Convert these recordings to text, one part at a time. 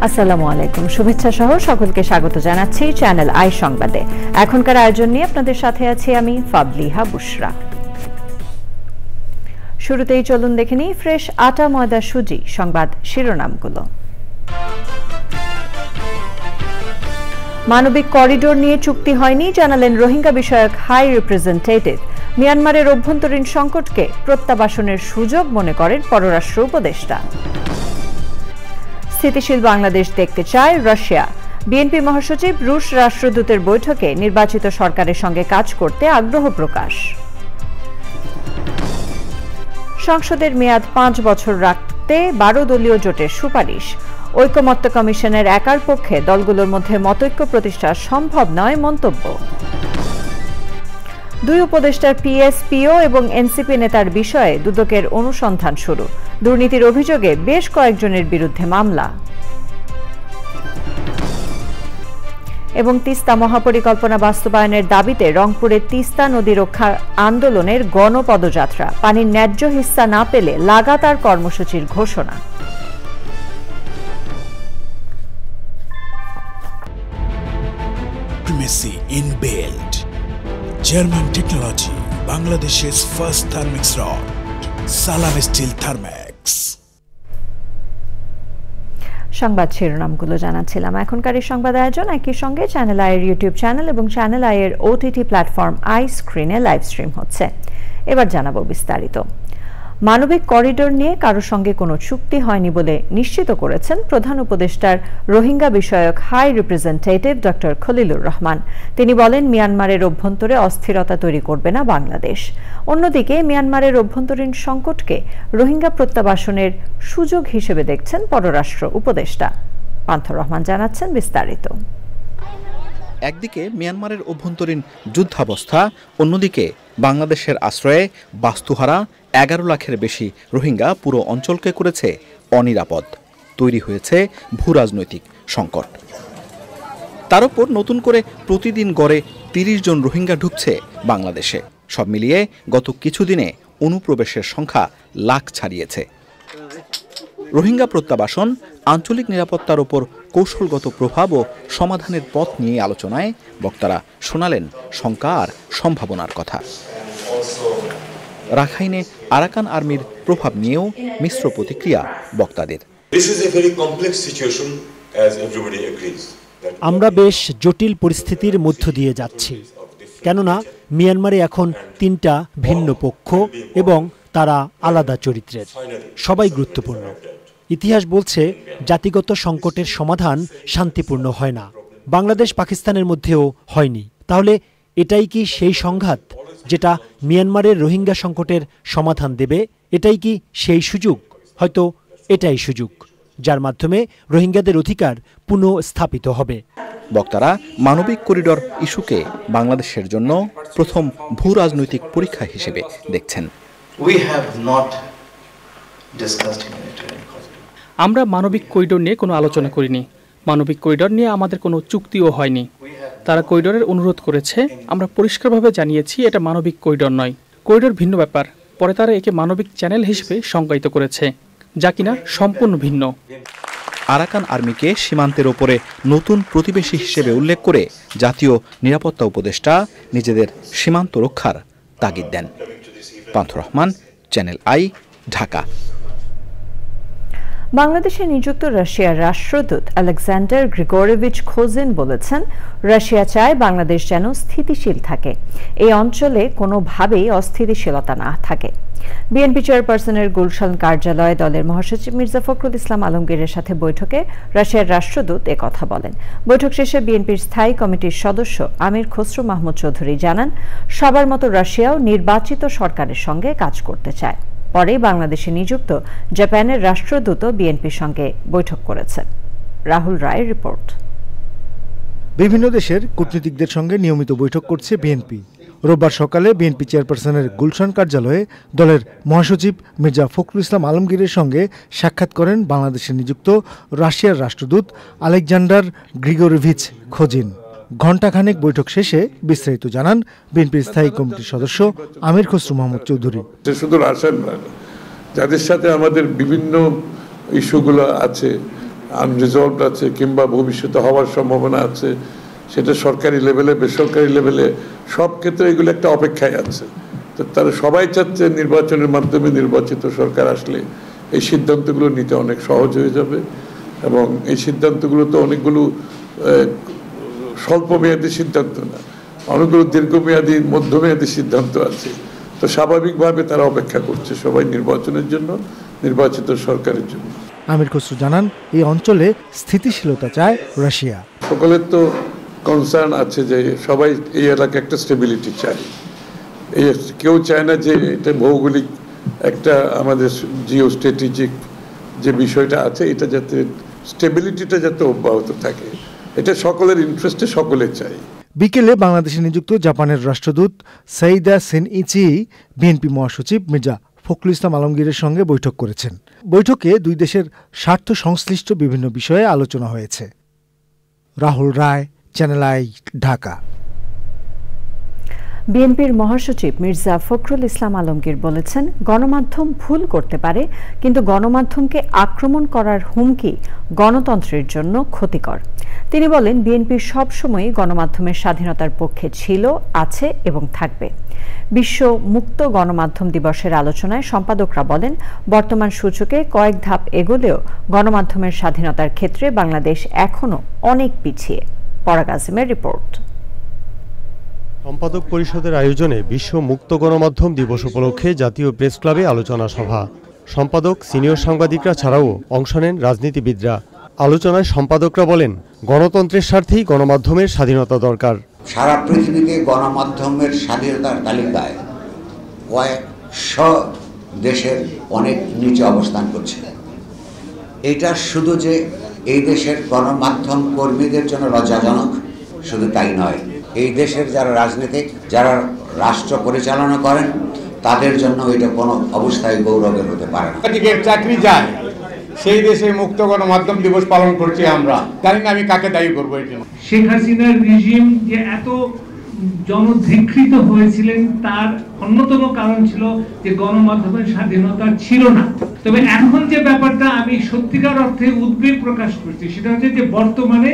আসসালামু আলাইকুম, শুভেচ্ছা সহ সকলকে স্বাগত জানাচ্ছি চ্যানেল আই সংবাদে। এখনকার আয়োজন নিয়ে আপনাদের সাথে আছি আমি ফাবলিহা বুশরা। শুরুতেই চলুন দেখে নিই ফ্রেশ আটা ময়দা সুজি সংবাদ শিরোনামগুলো। মানবিক করিডোর নিয়ে চুক্তি হয়নি জানালেন রোহিঙ্গা বিষয়ক হাই রিপ্রেজেন্টেটিভ। মিয়ানমারের অভ্যন্তরীণ সংকটকে প্রত্যাবাসনের সুযোগ মনে করেন পররাষ্ট্র উপদেষ্টা। স্থিতিশীল বাংলাদেশ দেখতে চায় রাশিয়া। বিএনপি মহাসচিব রুশ রাষ্ট্রদূতের বৈঠকে নির্বাচিত সরকারের সঙ্গে কাজ করতে আগ্রহ প্রকাশ। সংসদের মেয়াদ 5 বছর রাখতে 12 দলীয় জোটের সুপারিশ। ঐকমত্য কমিশনের একার পক্ষে দলগুলোর মধ্যে মতৈক্য প্রতিষ্ঠা সম্ভব নয় মন্তব্য। দুই উপদেষ্টার পিএসপিও এবং এনসিপি নেতার বিষয়ে দুদকের অনুসন্ধান শুরু। দুর্নীতির অভিযোগে বেশ কয়েকজনের বিরুদ্ধে মামলা। এবং তিস্তা মহাপরিকল্পনা বাস্তবায়নের দাবিতে রংপুরে তিস্তা নদী রক্ষা আন্দোলনের গণপদযাত্রা। পানির ন্যায্য হিস্সা না পেলে লাগাতার কর্মসূচির ঘোষণা। Primacy in build. German technology, Bangladesh's first Thermix rod, Salam Steel Thermax. সংবাদ শিরোনামগুলো জানাচ্ছিলাম। এখনকার এই সংবাদ আয়োজন একই সঙ্গে চ্যানেল আইয়ের ইউটিউব চ্যানেল এবং চ্যানেল আইয়ের ওটিটি প্ল্যাটফর্ম আই স্ক্রিনে লাইভ স্ট্রিম হচ্ছে। এবার জানাবো বিস্তারিত। মানবিক করিডোর নিয়ে কারোর সঙ্গে কোনো চুক্তি হয়নি বলে নিশ্চিত করেছেন প্রধান উপদেষ্টার রোহিঙ্গা বিষয়ক high representative doctor Khalilur Rahman. তিনি বলেন, মিয়ানমারের অভ্যন্তরে অস্থিরতা তৈরি করবে না বাংলাদেশ। অন্যদিকে মিয়ানমারের অভ্যন্তরীণ সংকটকে রোহিঙ্গা প্রত্যাবাসনের সুযোগ হিসেবে দেখছেন পররাষ্ট্র উপদেষ্টা। পান্থর রহমান জানাচ্ছেন বিস্তারিত। একদিকে মিয়ানমারের অভ্যন্তরীণ যুদ্ধাবস্থা, অন্যদিকে বাংলাদেশের আশ্রয়ে বাস্তুহারা 11 লাখের বেশি রোহিঙ্গা পুরো অঞ্চলকে করেছে অনিরাপদ। তৈরি হয়েছে ভূরাজনৈতিক সংকট। তার উপর নতুন করে প্রতিদিন গড়ে 30 জন রোহিঙ্গা ঢুকছে বাংলাদেশে। সব মিলিয়ে গত কিছুদিনে অনুপ্রবেশের সংখ্যা লাখ ছাড়িয়েছে। রোহিঙ্গা প্রত্যাবাসন, আঞ্চলিক নিরাপত্তার উপর কৌশলগত প্রভাব ও সমাধানের পথ নিয়ে আলোচনায় বক্তারা শোনালেন শঙ্কা আর সম্ভাবনার কথা। রাখাইনে আরাকান আর্মির প্রভাব নিয়েও মিশ্র প্রতিক্রিয়া বক্তাদের। আমরা বেশ জটিল পরিস্থিতির মধ্য দিয়ে যাচ্ছি, কেননা মিয়ানমারে এখন 3টা ভিন্ন পক্ষ এবং তারা আলাদা চরিত্রের। সবাই গুরুত্বপূর্ণ। ইতিহাস বলছে জাতিগত সংকটের সমাধান শান্তিপূর্ণ হয় না। বাংলাদেশ পাকিস্তানের মধ্যেও হয়নি। তাহলে এটাই কি সেই সংঘাত যেটা মিয়ানমারের রোহিঙ্গা সংকটের সমাধান দেবে? এটাই কি সেই সুযোগ? হয়তো এটাই সুযোগ, যার মাধ্যমে রোহিঙ্গাদের অধিকার পুনঃস্থাপিত হবে। বক্তারা মানবিক করিডোর ইস্যুকে বাংলাদেশের জন্য প্রথম ভূরাজনৈতিক পরীক্ষা হিসেবে দেখছেন। আমরা মানবিক করিডোর নিয়ে কোনো আলোচনা করিনি। মানবিক করিডোর নিয়ে আমাদের কোনো চুক্তিও হয়নি। তারা করিডোরের অনুরোধ করেছে, আমরা পরিষ্কারভাবে জানিয়েছি এটা মানবিক করিডোর নয়। করিডোর ভিন্ন ব্যাপার। পরে তারা একে মানবিক চ্যানেল হিসেবে সংজ্ঞায়িত করেছে, যা কিনা সম্পূর্ণ ভিন্ন। আরাকান আর্মিকে সীমান্তের ওপরে নতুন প্রতিবেশী হিসেবে উল্লেখ করে জাতীয় নিরাপত্তা উপদেষ্টা নিজেদের সীমান্ত রক্ষার তাগিদ দেন। পান্থর রহমান, চ্যানেল আই, ঢাকা। বাংলাদেশে নিযুক্ত রাশিয়ার রাষ্ট্রদূত আলেকজান্ডার গ্রিগোরিভিচ খোজিন বলেছেন, রাশিয়া চায় বাংলাদেশ যেন স্থিতিশীল থাকে, এই অঞ্চলে কোনোভাবেই অস্থিতিশীলতা না থাকে। বিএনপি চেয়ারপারসনের গুলশান কার্যালয়ে দলের মহাসচিব মির্জা ফখরুল ইসলাম আলমগীরের সাথে বৈঠকে রাশিয়ার রাষ্ট্রদূত একথা বলেন। বৈঠক শেষে বিএনপির স্থায়ী কমিটির সদস্য আমির খসরু মাহমুদ চৌধুরী জানান, সবার মতো রাশিয়াও নির্বাচিত সরকারের সঙ্গে কাজ করতে চায়। পরে বাংলাদেশে নিযুক্ত জাপানের রাষ্ট্রদূত বিএনপির সঙ্গে বৈঠক করেছেন। রাহুল রায়ের রিপোর্ট। বিভিন্ন দেশের কূটনীতিকদের সঙ্গে নিয়মিত বৈঠক করছে বিএনপি। রোববার সকালে বিএনপি চেয়ারপারসনের গুলশান কার্যালয়ে দলের মহাসচিব মির্জা ফখরুল ইসলাম আলমগীরের সঙ্গে সাক্ষাৎ করেন বাংলাদেশে নিযুক্ত রাশিয়ার রাষ্ট্রদূত আলেকজান্ডার গ্রিগোরিভিচ খোজিন। ঘণ্টাখানেক বৈঠক শেষে বিস্তারিত জানান বিএনপির স্থায়ী কমিটির সদস্য আমির খসরু মাহমুদ চৌধুরী। শুধু রাশিয়ান না, যাদের সাথে আমাদের বিভিন্ন ইস্যুগুলো আছে, আনরিজলভড আছে কিংবা ভবিষ্যতে হওয়ার সম্ভাবনা আছে, সেটা সরকারি লেভেলে বেসরকারি লেভেলে সব ক্ষেত্রে এগুলো একটা অপেক্ষায় আছে। তো তারা সবাই চাচ্ছে নির্বাচনের মাধ্যমে নির্বাচিত সরকার আসলে এই সিদ্ধান্তগুলো নিতে অনেক সহজ হয়ে যাবে, এবং এই সিদ্ধান্তগুলো তো অনেকগুলো স্বল্পমেয়াদী সিদ্ধান্ত না, অনেকগুলো দীর্ঘমেয়াদী মধ্যমেয়াদী সিদ্ধান্ত আছে। তো স্বাভাবিকভাবে তারা অপেক্ষা করছে সবাই নির্বাচনের জন্য, নির্বাচিত সরকারের জন্য। আমির খসরু জানান, এই অঞ্চলে স্থিতিশীলতা চায় রাশিয়া। সকলের তো কনসার্ন আছে যে সবাই এই এলাকায় একটা স্টেবিলিটি চায়। এই কেউ চায় না যে এটা ভৌগোলিক একটা আমাদের জিও স্ট্র্যাটেজিক যে বিষয়টা আছে, এটা যাতে স্টেবিলিটিটা যাতে অব্যাহত থাকে, এটা সকলের ইন্টারেস্টে সকলে চায়। বিকেলে বাংলাদেশে নিযুক্ত জাপানের রাষ্ট্রদূত সাইদা সেনইচি বিএনপি মহাসচিব মির্জা ফখরুল ইসলাম আলমগীরের সঙ্গে বৈঠক করেছেন। বৈঠকে দুই দেশের স্বার্থ সংশ্লিষ্ট বিভিন্ন বিষয়ে আলোচনা হয়েছে। রাহুল রায়, চ্যানেল আই, ঢাকা। বিএনপির মহাসচিব মির্জা ফখরুল ইসলাম আলমগীর বলেছেন, গণমাধ্যম ভুল করতে পারে, কিন্তু গণমাধ্যমকে আক্রমণ করার হুমকি গণতন্ত্রের জন্য ক্ষতিকর। তিনি বলেন, বিএনপি সবসময়ই গণমাধ্যমের স্বাধীনতার পক্ষে ছিল, আছে এবং থাকবে। বিশ্ব মুক্ত গণমাধ্যম দিবসের আলোচনায় সম্পাদকরা বলেন, বর্তমান সূচকে কয়েক ধাপ এগোলেও গণমাধ্যমের স্বাধীনতার ক্ষেত্রে বাংলাদেশ এখনও অনেক পিছিয়ে। পরাগ আজিমের রিপোর্ট। সম্পাদক পরিষদের আয়োজনে বিশ্ব মুক্ত গণমাধ্যম দিবস উপলক্ষে জাতীয় প্রেস ক্লাবে আলোচনা সভা। সম্পাদক, সিনিয়র সাংবাদিকরা ছাড়াও অংশ নেন রাজনীতিবিদরা। আলোচনায় সম্পাদকরা বলেন, গণতন্ত্রের স্বার্থেই গণমাধ্যমের স্বাধীনতা দরকার। সারা পৃথিবীতে গণমাধ্যমের স্বাধীনতার তালিকায় কয়েকশো দেশের অনেক নিচে অবস্থান করছে। এটা শুধু যে এই দেশের গণমাধ্যম কর্মীদের জন্য লজ্জাজনক, শুধু তাই নয়, এই দেশের যারা রাজনীতিক, যারা রাষ্ট্র পরিচালনা করেন, তাদের জন্য এটা কোনো অবস্থায় গৌরবের হতে পারে না। চাকরি যায় সেই দেশে মুক্ত গণমাধ্যম দিবস পালন করছি আমরা, জানি না আমি কাকে দায়ী করবো এই জন্য। শেখ হাসিনার রেজিম যে এত জনধিকৃত হয়েছিলেন তার অন্যতম কারণ ছিল যে গণমাধ্যমের স্বাধীনতা ছিল না। তবে এখন যে ব্যাপারটা আমি সত্যিকার অর্থে উদ্বেগ প্রকাশ করছি, সেটা হচ্ছে যে বর্তমানে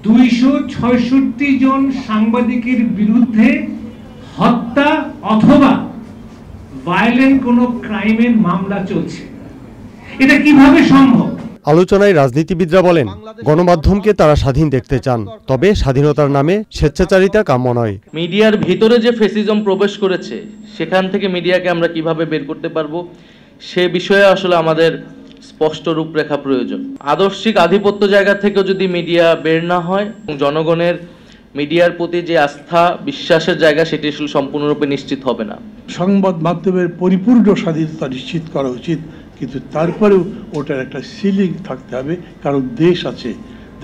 266 জন সাংবাদিকের বিরুদ্ধে হত্যা অথবা ভায়োলেন্ট কোনো ক্রাইমের মামলা চলছে। এটা কিভাবে সম্ভব? আলোচনায় রাজনীতিবিদরা বলেন, গণমাধ্যমকে তারা স্বাধীন দেখতে চান, তবে স্বাধীনতার নামে স্বেচ্ছাচারিতা কাম্য নয়। মিডিয়ার ভিতরে যে ফেসিজম প্রবেশ করেছে, সেখান থেকে মিডিয়াকে আমরা কিভাবে বের করতে পারবো, সে বিষয়ে আসলে আমাদের স্পষ্ট রূপরেখা প্রয়োজন। আদর্শিক আধিপত্য জায়গা থেকেও যদি মিডিয়া বের না হয়, জনগণের মিডিয়ার প্রতি যে আস্থা বিশ্বাসের জায়গা, সেটি আসলে সম্পূর্ণরূপে নিশ্চিত হবে না। সংবাদ মাধ্যমের পরিপূর্ণ স্বাধীনতা নিশ্চিত করা উচিত, কিন্তু তারপরেও ওটার একটা সিলিং থাকতে হবে, কারণ দেশ আছে,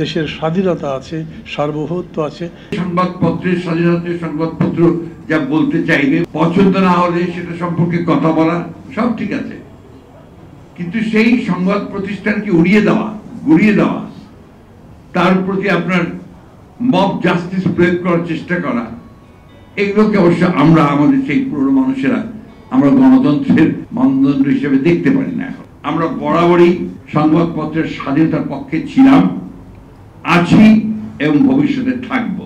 দেশের স্বাধীনতা আছে, সার্বভৌমত্ব আছে। সংবাদপত্রের স্বাধীনতা, সংবাদপত্র যা বলতে চাইবে, পছন্দ না হলে সেটা সম্পর্কে কথা বলা সব ঠিক আছে, কিন্তু সেই সংবাদ প্রতিষ্ঠানকে উড়িয়ে দেওয়া, গুড়িয়ে দেওয়া, তার প্রতি আপনার মব জাস্টিস প্রয়োগ করার চেষ্টা করা, এগুলোকে অবশ্য আমরা আমাদের সেই পুরনো মানুষেরা আমরা গণতন্ত্রের মানদণ্ড হিসেবে দেখতে পারি না। এখন আমরা বরাবরই সংবাদপত্রের স্বাধীনতার পক্ষে ছিলাম, আছি এবং ভবিষ্যতে থাকব।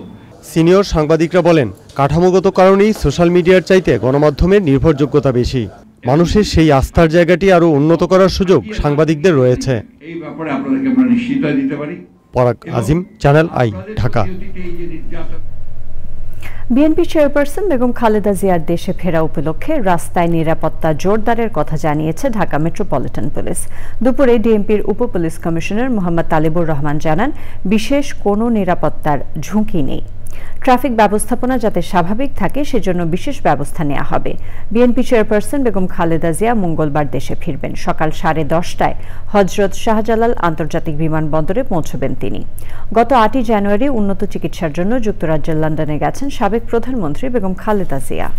সিনিয়র সাংবাদিকরা বলেন, কাঠামোগত কারণেই সোশ্যাল মিডিয়ার চাইতে গণমাধ্যমের নির্ভরযোগ্যতা বেশি। মানুষের সেই আস্থার জায়গাটি আরো উন্নত করার সুযোগ সাংবাদিকদের রয়েছে। এই ব্যাপারে আপনাদেরকে আমরা নিশ্চয়তা দিতে পারি। Parag Azim, Channel I, Dhaka. BNP chairperson Begum Khaleda জিয়ার দেশে ফেরা উপলক্ষে রাস্তায় নিরাপত্তা জোরদারের কথা জানিয়েছে ঢাকা মেট্রোপলিটন পুলিশ। দুপুরে ডিএমপির উপ পুলিশ কমিশনার মোহাম্মদ তালিবুর রহমান জানান, বিশেষ কোনো নিরাপত্তার ঝুঁকি নেই। ট্রাফিক ব্যবস্থাপনা যাতে স্বাভাবিক থাকে সেজন্য বিশেষ ব্যবস্থা নেওয়া হবে। বিএনপি চেয়ারপারসন বেগম খালেদা জিয়া মঙ্গলবার দেশে ফিরবেন। সকাল 10:30টায় হজরত শাহজালাল আন্তর্জাতিক বিমানবন্দরে পৌঁছবেন তিনি। গত 8 জানুয়ারি উন্নত চিকিৎসার জন্য যুক্তরাজ্যের লন্ডনে গেছেন সাবেক প্রধানমন্ত্রী বেগম খালেদা জিয়া।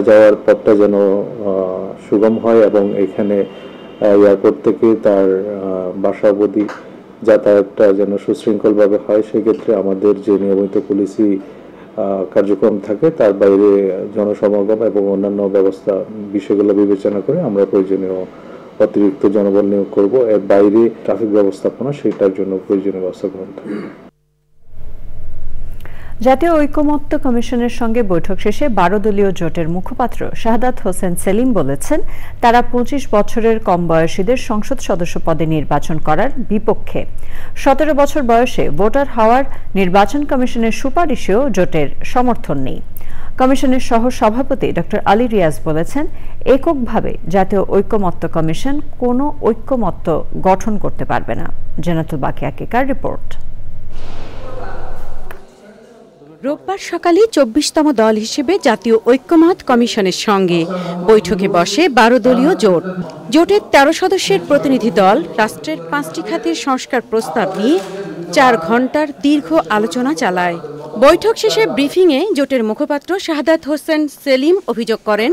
যাওয়ার পথটা যেন সুগম হয় এবং এখানে এয়ারপোর্ট থেকে তার বাসা অবধি যাতায়াতটা যেন সুশৃঙ্খলভাবে হয়, সেক্ষেত্রে আমাদের যে নিয়মিত পুলিশি কার্যক্রম থাকে, তার বাইরে জনসমাগম এবং অন্যান্য ব্যবস্থা বিষয়গুলো বিবেচনা করে আমরা প্রয়োজনীয় অতিরিক্ত জনবল নিয়োগ করব। এর বাইরে ট্রাফিক ব্যবস্থাপনা সেটার জন্য প্রয়োজনীয় ব্যবস্থা গ্রহণ করব। জাতীয় ঐকমত্য কমিশনের সঙ্গে বৈঠক শেষে 12 দলীয় জোটের মুখপাত্র শাহাদাত হোসেন সেলিম বলেছেন, তারা 25 বছরের কম বয়সীদের সংসদ সদস্য পদে নির্বাচন করার বিপক্ষে। 17 বছর বয়সে ভোটার হওয়ার নির্বাচন কমিশনের সুপারিশেও জোটের সমর্থন নেই। কমিশনের সহ সভাপতি ডক্টর আলী রিয়াজ বলেছেন, এককভাবে জাতীয় ঐকমত্য কমিশন কোনো ঐকমত্য গঠন করতে পারবে না। জান্নাতুল বাকিয়া কেকার রিপোর্ট। রোববার সকালে 24তম দল হিসেবে জাতীয় ঐক্যমত কমিশনের সঙ্গে বৈঠকে বসে 12 দলীয় জোট। জোটের 13 সদস্যের প্রতিনিধি দল রাষ্ট্রের 5টি খাতের সংস্কার প্রস্তাব নিয়ে 4 ঘণ্টার দীর্ঘ আলোচনা চালায়। বৈঠক শেষে ব্রিফিংয়ে জোটের মুখপাত্র শাহাদাত হোসেন সেলিম অভিযোগ করেন,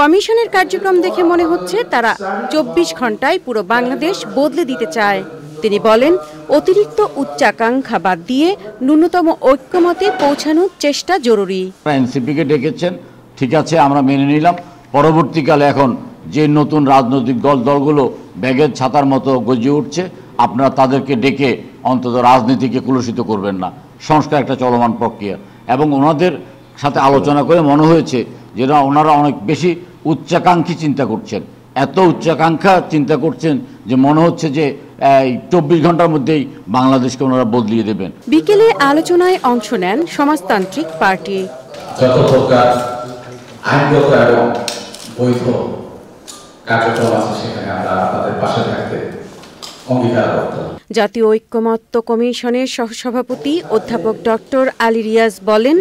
কমিশনের কার্যক্রম দেখে মনে হচ্ছে তারা 24 ঘণ্টায় পুরো বাংলাদেশ বদলে দিতে চায়। তিনি বলেন, অতিরিক্ত উচ্চাকাঙ্ক্ষা বাদ দিয়ে ন্যূনতম ঐক্যমতে পৌঁছানোর চেষ্টা জরুরি। এনসিপিকে ডেকেছেন, ঠিক আছে, আমরা মেনে নিলাম। পরবর্তীকালে এখন যে নতুন রাজনৈতিক দলগুলো ব্যাগের ছাতার মতো গজিয়ে উঠছে, আপনারা তাদেরকে ডেকে অন্তত রাজনীতিকে কলুষিত করবেন না। সংস্কার একটা চলমান প্রক্রিয়া এবং ওনাদের সাথে আলোচনা করে মনে হয়েছে যে ওনারা অনেক বেশি উচ্চাকাঙ্ক্ষী চিন্তা করছেন। এত উচ্চাকাঙ্ক্ষা চিন্তা করছেন যে মনে হচ্ছে যে 24 ঘন্টার মধ্যেই বাংলাদেশকে ওনারা বদলিয়ে দেবেন। বিকেলে আলোচনায় অংশ নেন সমাজতান্ত্রিক পার্টি। যত প্রকার আইনগত এবং বৈধ কার্যক্রম আছে সেখানে আমরা আপনাদের পাশে থাকতে অঙ্গীকারবদ্ধ। জাতীয় ঐক্যমত্য কমিশনের সহসভাপতি অধ্যাপক ডক্টর আলী রিয়াজ বলেন,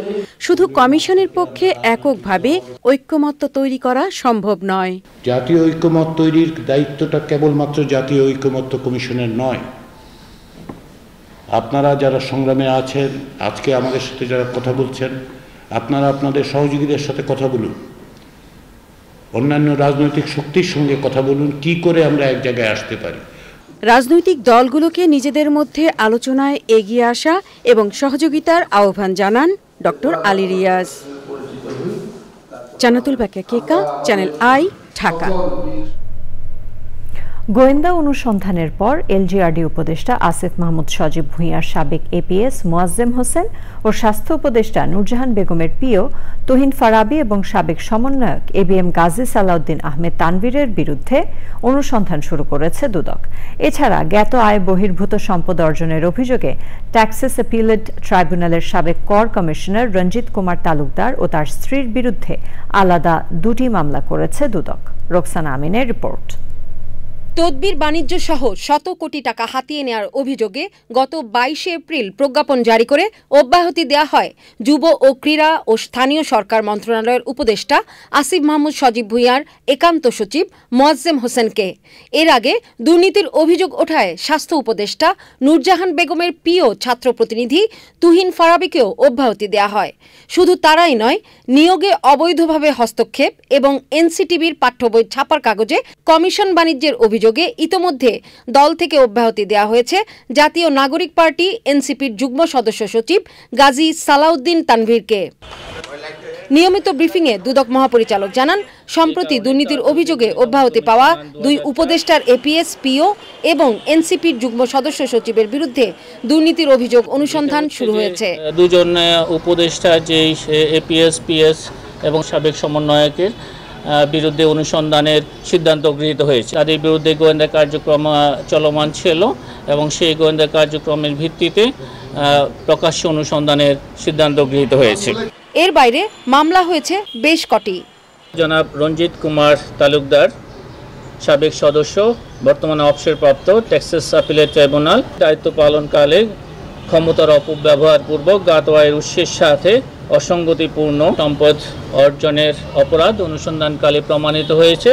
শুধু কমিশনের পক্ষে এককভাবে ঐক্যমত্য তৈরি করা সম্ভব নয়। জাতীয় ঐক্যমত তৈরির দায়িত্বটা কেবলমাত্র জাতীয় ঐক্যমত্য কমিশনের নয়। আপনারা যারা সংগ্রামে আছেন, আজকে আমাদের সাথে যারা কথা বলছেন, আপনারা আপনাদের সহযোগীদের সাথে কথা বলুন, অন্যান্য রাজনৈতিক শক্তির সঙ্গে কথা বলুন, কি করে আমরা এক জায়গায় আসতে পারি। রাজনৈতিক দলগুলোকে নিজেদের মধ্যে আলোচনায় এগিয়ে আসা এবং সহযোগিতার আহ্বান জানান doctor Ali Riaz. Jannatul Bakia Keka, channel I, Dhaka. গোয়েন্দা অনুসন্ধানের পর এলজিআরডি উপদেষ্টা আসিফ মাহমুদ সজীব ভূঁইয়ার সাবেক এপিএস মোয়াজ্জেম হোসেন ও স্বাস্থ্য উপদেষ্টা নূরজাহান বেগমের পিও তুহিন ফারাবী এবং সাবেক সমন্বয়ক এবিএম গাজী সালাউদ্দিন আহমেদ তানভীরের বিরুদ্ধে অনুসন্ধান শুরু করেছে দুদক। এছাড়া জ্ঞাত আয় বহির্ভূত সম্পদ অর্জনের অভিযোগে ট্যাক্সেস অ্যাপিলেট ট্রাইব্যুনালের সাবেক কর কমিশনার রঞ্জিত কুমার তালুকদার ও তার স্ত্রীর বিরুদ্ধে আলাদা 2টি মামলা করেছে দুদক। রোকসানা আমিনের রিপোর্ট। তদবির বাণিজ্য সহ শত কোটি টাকা হাতিয়ে নেওয়ার অভিযোগে গত 22 এপ্রিল প্রজ্ঞাপন জারি করে অব্যাহতি দেওয়া হয় যুব ও ক্রীড়া ও স্থানীয় সরকার মন্ত্রণালয়ের উপদেষ্টা আসিফ মাহমুদ সজীব ভূঁইয়ার একান্ত সচিব মোয়াজ্জেম হোসেনকে। এর আগে দুর্নীতির অভিযোগ ওঠায় স্বাস্থ্য উপদেষ্টা নূরজাহান বেগমের পিও ছাত্র প্রতিনিধি তুহিন ফারাবীকেও অব্যাহতি দেওয়া হয়। শুধু তারাই নয়, নিয়োগে অবৈধভাবে হস্তক্ষেপ এবং এনসিটিভির পাঠ্যবই ছাপার কাগজে কমিশন বাণিজ্যের অভিযোগে ইতোমধ্যে দল থেকে অব্যাহতি দেওয়া হয়েছে জাতীয় নাগরিক পার্টি এনসিপির যুগ্ম সদস্য সচিব গাজী সালাউদ্দিন তানভীরকে। নিয়মিত ব্রিফিংয়ে দুদক মহাপরিচালক জানান, সম্প্রতি দুর্নীতির অভিযোগে অব্যাহতি পাওয়া 2 উপদেষ্টার এপিএস, পিও এবং এনসিপির যুগ্ম সদস্য সচিবের বিরুদ্ধে দুর্নীতির অভিযোগ অনুসন্ধান শুরু হয়েছে। 2জন উপদেষ্টা যে এপিএস, পিএস এবং সাবেক সমন্বয়কের বিরুদ্ধে অনুসন্ধানের সিদ্ধান্ত গৃহীত হয়েছে। তাদের বিরুদ্ধে গোয়েন্দা কার্যক্রম চলমান ছিল এবং সেই গোয়েন্দা কার্যক্রমের ভিত্তিতে প্রকাশ্য অনুসন্ধানের সিদ্ধান্ত গৃহীত হয়েছে। এর বাইরে মামলা হয়েছে বেশ কটি। জনাব রঞ্জিত কুমার তালুকদার, সাবেক সদস্য, বর্তমানে অবসরপ্রাপ্ত, ট্যাক্সেস অ্যাপিলেট ট্রাইব্যুনাল, দায়িত্ব পালনকালে ক্ষমতার অপব্যবহারপূর্বক জ্ঞাত আয়ের উৎসের সাথে অসঙ্গতিপূর্ণ সম্পদ অর্জনের অপরাধ অনুসন্ধানকালে প্রমাণিত হয়েছে।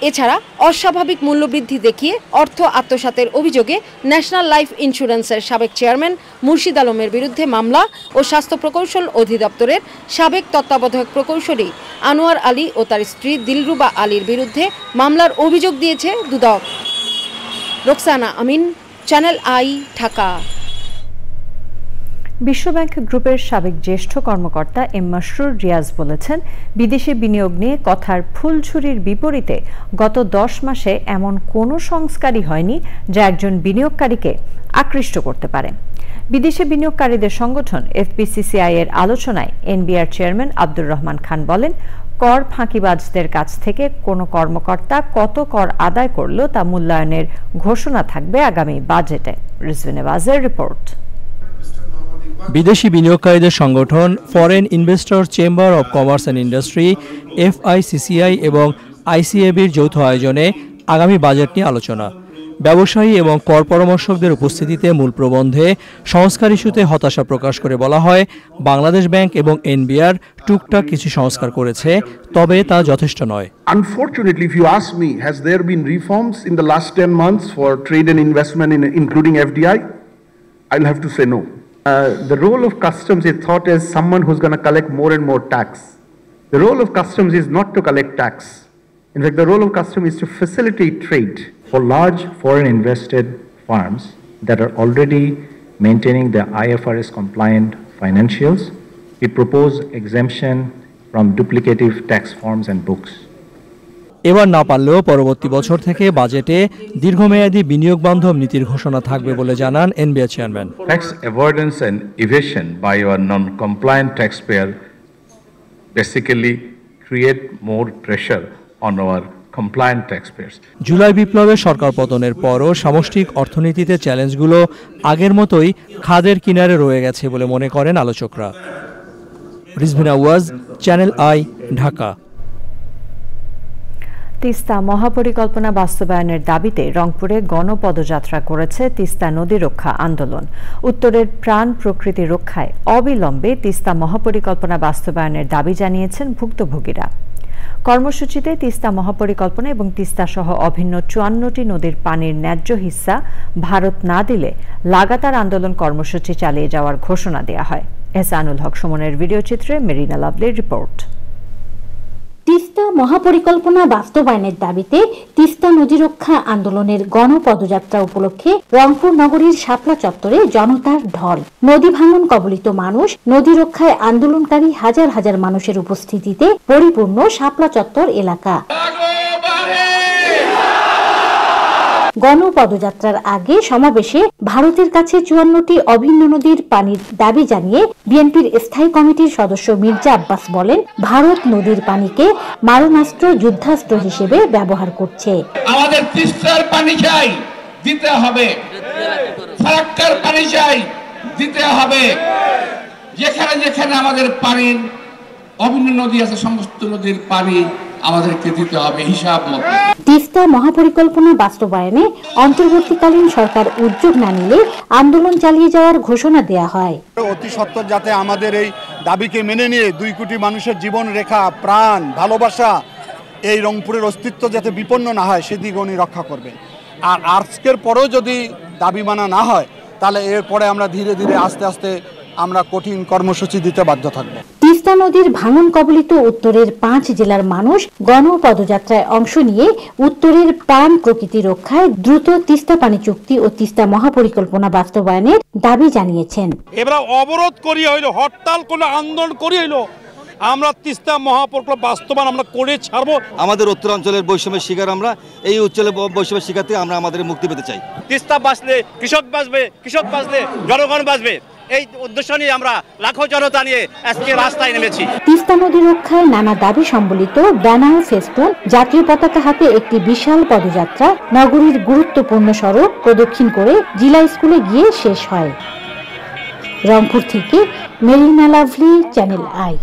এছাড়া অস্বাভাবিক মূল্যবৃদ্ধি দেখিয়ে অর্থ আত্মসাতের অভিযোগে ন্যাশনাল লাইফ ইন্স্যুরেন্সের সাবেক চেয়ারম্যান মুর্শিদ আলমের বিরুদ্ধে মামলা ও স্বাস্থ্য প্রকৌশল অধিদপ্তরের সাবেক তত্ত্বাবধায়ক প্রকৌশলী আনোয়ার আলী ও তার স্ত্রী দিলরুবা আলীর বিরুদ্ধে মামলার অভিযোগ দিয়েছে দুদক। রোকসানা আমিন, চ্যানেল আই, ঢাকা। বিশ্বব্যাংক গ্রুপের সাবেক জ্যেষ্ঠ কর্মকর্তা এম মাসরুর রিয়াজ বলেছেন, বিদেশি বিনিয়োগ নিয়ে কথার ফুলঝুরির বিপরীতে গত 10 মাসে এমন কোনো সংস্কারই হয়নি যা একজন বিনিয়োগকারীকে আকৃষ্ট করতে পারে। বিদেশি বিনিয়োগকারীদের সংগঠন এফবিসিসিআই এর আলোচনায় এনবিআর চেয়ারম্যান আব্দুর রহমান খান বলেন, কর ফাঁকিবাজদের কাছ থেকে কোনো কর্মকর্তা কত কর আদায় করল তা মূল্যায়নের ঘোষণা থাকবে আগামী বাজেটে। রিজভিন নেওয়াজের রিপোর্ট। বিদেশি বিনিয়োগকারীদের সংগঠন foreign investor chamber of commerce and industry FICCI এবং আইসিএবির যৌথ আয়োজনে আগামী বাজেট নিয়ে আলোচনা। ব্যবসায়ী এবং কর পরামর্শকদের উপস্থিতিতে মূল প্রবন্ধে সংস্কার ইস্যুতে হতাশা প্রকাশ করে বলা হয়, বাংলাদেশ ব্যাংক এবং এনবিআর টুকটাক কিছু সংস্কার করেছে, তবে তা যথেষ্ট নয়। Unfortunately, if you ask me, has there been reforms in the last 10 months for trade and investment including FDI? I'll have to say no. The role of customs is thought as someone who's going to collect more and more tax. The role of customs is not to collect tax. In fact, the role of customs is to facilitate trade. For large foreign invested firms that are already maintaining their IFRS compliant financials, we propose exemption from duplicative tax forms and books. এবার না পারলেও পরবর্তী বছর থেকে বাজেটে দীর্ঘমেয়াদী বিনিয়োগ বান্ধব নীতির ঘোষণা থাকবে বলে জানান NBR chairman. Tax avoidance and evasion by your non-compliant taxpayer basically create more pressure on our compliant taxpayers. July বিপ্লবে সরকার পতনের পরও সামষ্টিক অর্থনীতিতে চ্যালেঞ্জগুলো আগের মতোই খাদের কিনারে রয়ে গেছে বলে মনে করেন আলোচকরা। রিজভিন নেওয়াজ, চ্যানেল আই, ঢাকা। তিস্তা মহাপরিকল্পনা বাস্তবায়নের দাবিতে রংপুরে গণপদযাত্রা করেছে তিস্তা নদী রক্ষা আন্দোলন। উত্তরের প্রাণ প্রকৃতি রক্ষায় অবিলম্বে তিস্তা মহাপরিকল্পনা বাস্তবায়নের দাবি জানিয়েছেন ভুক্তভোগীরা। কর্মসূচিতে তিস্তা মহাপরিকল্পনা এবং তিস্তা সহ অভিন্ন 54টি নদীর পানির ন্যায্য হিস্সা ভারত না দিলে লাগাতার আন্দোলন কর্মসূচি চালিয়ে যাওয়ার ঘোষণা দেওয়া হয়। এহসানুল হক সুমনের ভিডিও চিত্রে মেরিনা লাভলির রিপোর্ট। তিস্তা মহাপরিকল্পনা বাস্তবায়নের দাবিতে তিস্তা নদী রক্ষা আন্দোলনের গণপদযাত্রা উপলক্ষে রংপুর নগরীর শাপলা চত্বরে জনতার ঢল। নদী ভাঙন কবলিত মানুষ, নদী রক্ষায় আন্দোলনকারী হাজার হাজার মানুষের উপস্থিতিতে পরিপূর্ণ শাপলা চত্বর এলাকা। গণপদযাত্রার আগে সমাবেশে ভারতের কাছে 54টি অভিন্ন নদীর পানির দাবি জানিয়ে বিএনপির স্থায়ী কমিটির সদস্য মির্জা আব্বাস বলেন, ভারত নদীর পানিকে মারণাস্ত্র, যুদ্ধাস্ত্র হিসেবে ব্যবহার করছে। আমাদের তিস্তার পানি চাই, দিতে হবে। ফারাক্কার পানি চাই, দিতে হবে। যেখানে যেখানে আমাদের পানির অভিন্ন নদী আছে, সমস্ত নদীর পানি আমাদেরকে দিতে হবে হিসাব মতো। তিস্তা মহাপরিকল্পনা বাস্তবায়নে অন্তর্বর্তীকালীন সরকার উদ্যোগ না নিলে আন্দোলন চালিয়ে যাওয়ার ঘোষণা দেয়া হয়। অতি সত্বর যাতে আমাদের এই দাবিকে মেনে নিয়ে 2 কোটি মানুষের জীবন রেখা, প্রাণ, ভালোবাসা, এই রংপুরের অস্তিত্ব যাতে বিপন্ন না হয় সেদিকে উনি রক্ষা করবে। আর আজকের পরেও যদি দাবি মানা না হয় তাহলে এরপরে আমরা ধীরে ধীরে আস্তে আস্তে আমরা কঠিন কর্মসূচি দিতে বাধ্য থাকব। তিস্তা নদীর ভাঙন কবলিত উত্তরের 5 জেলার মানুষ গণপদযাত্রায় অংশ নিয়ে উত্তরের প্রাণ প্রকৃতি রক্ষায় দ্রুত তিস্তা পানি চুক্তি ও তিস্তা মহাপরিকল্পনা বাস্তবায়নের দাবি জানিয়েছেন। এবার অবরোধ করি হইল, হরতাল কোনো আন্দোলন করি হইল, আমরা তিস্তা মহাপরিকল্পনা বাস্তবায়ন আমরা করে ছাড়বো। আমাদের উত্তরাঞ্চলের বৈষম্যের শিকার আমরা, এই অঞ্চলের বৈষম্যের শিকার থেকে আমরা আমাদের মুক্তি পেতে চাই। তিস্তা বাঁচলে কৃষক বাঁচবে, কৃষক বাঁচলে জনগণ বাঁচবে, এই উদ্দেশ্য নিয়ে আমরা লাখো জনতা নিয়ে আজকে রাস্তায় নেমেছি। তিস্তা নদী রক্ষায় নানা দাবি সম্বলিত ব্যানার, ফেস্টুন, জাতীয় পতাকা হাতে একটি বিশাল পদযাত্রা নগরীর গুরুত্বপূর্ণ সড়ক প্রদক্ষিণ করে জিলা স্কুলে গিয়ে শেষ হয়। রংপুর থেকে মেরিনা লাভলি, চ্যানেল আই।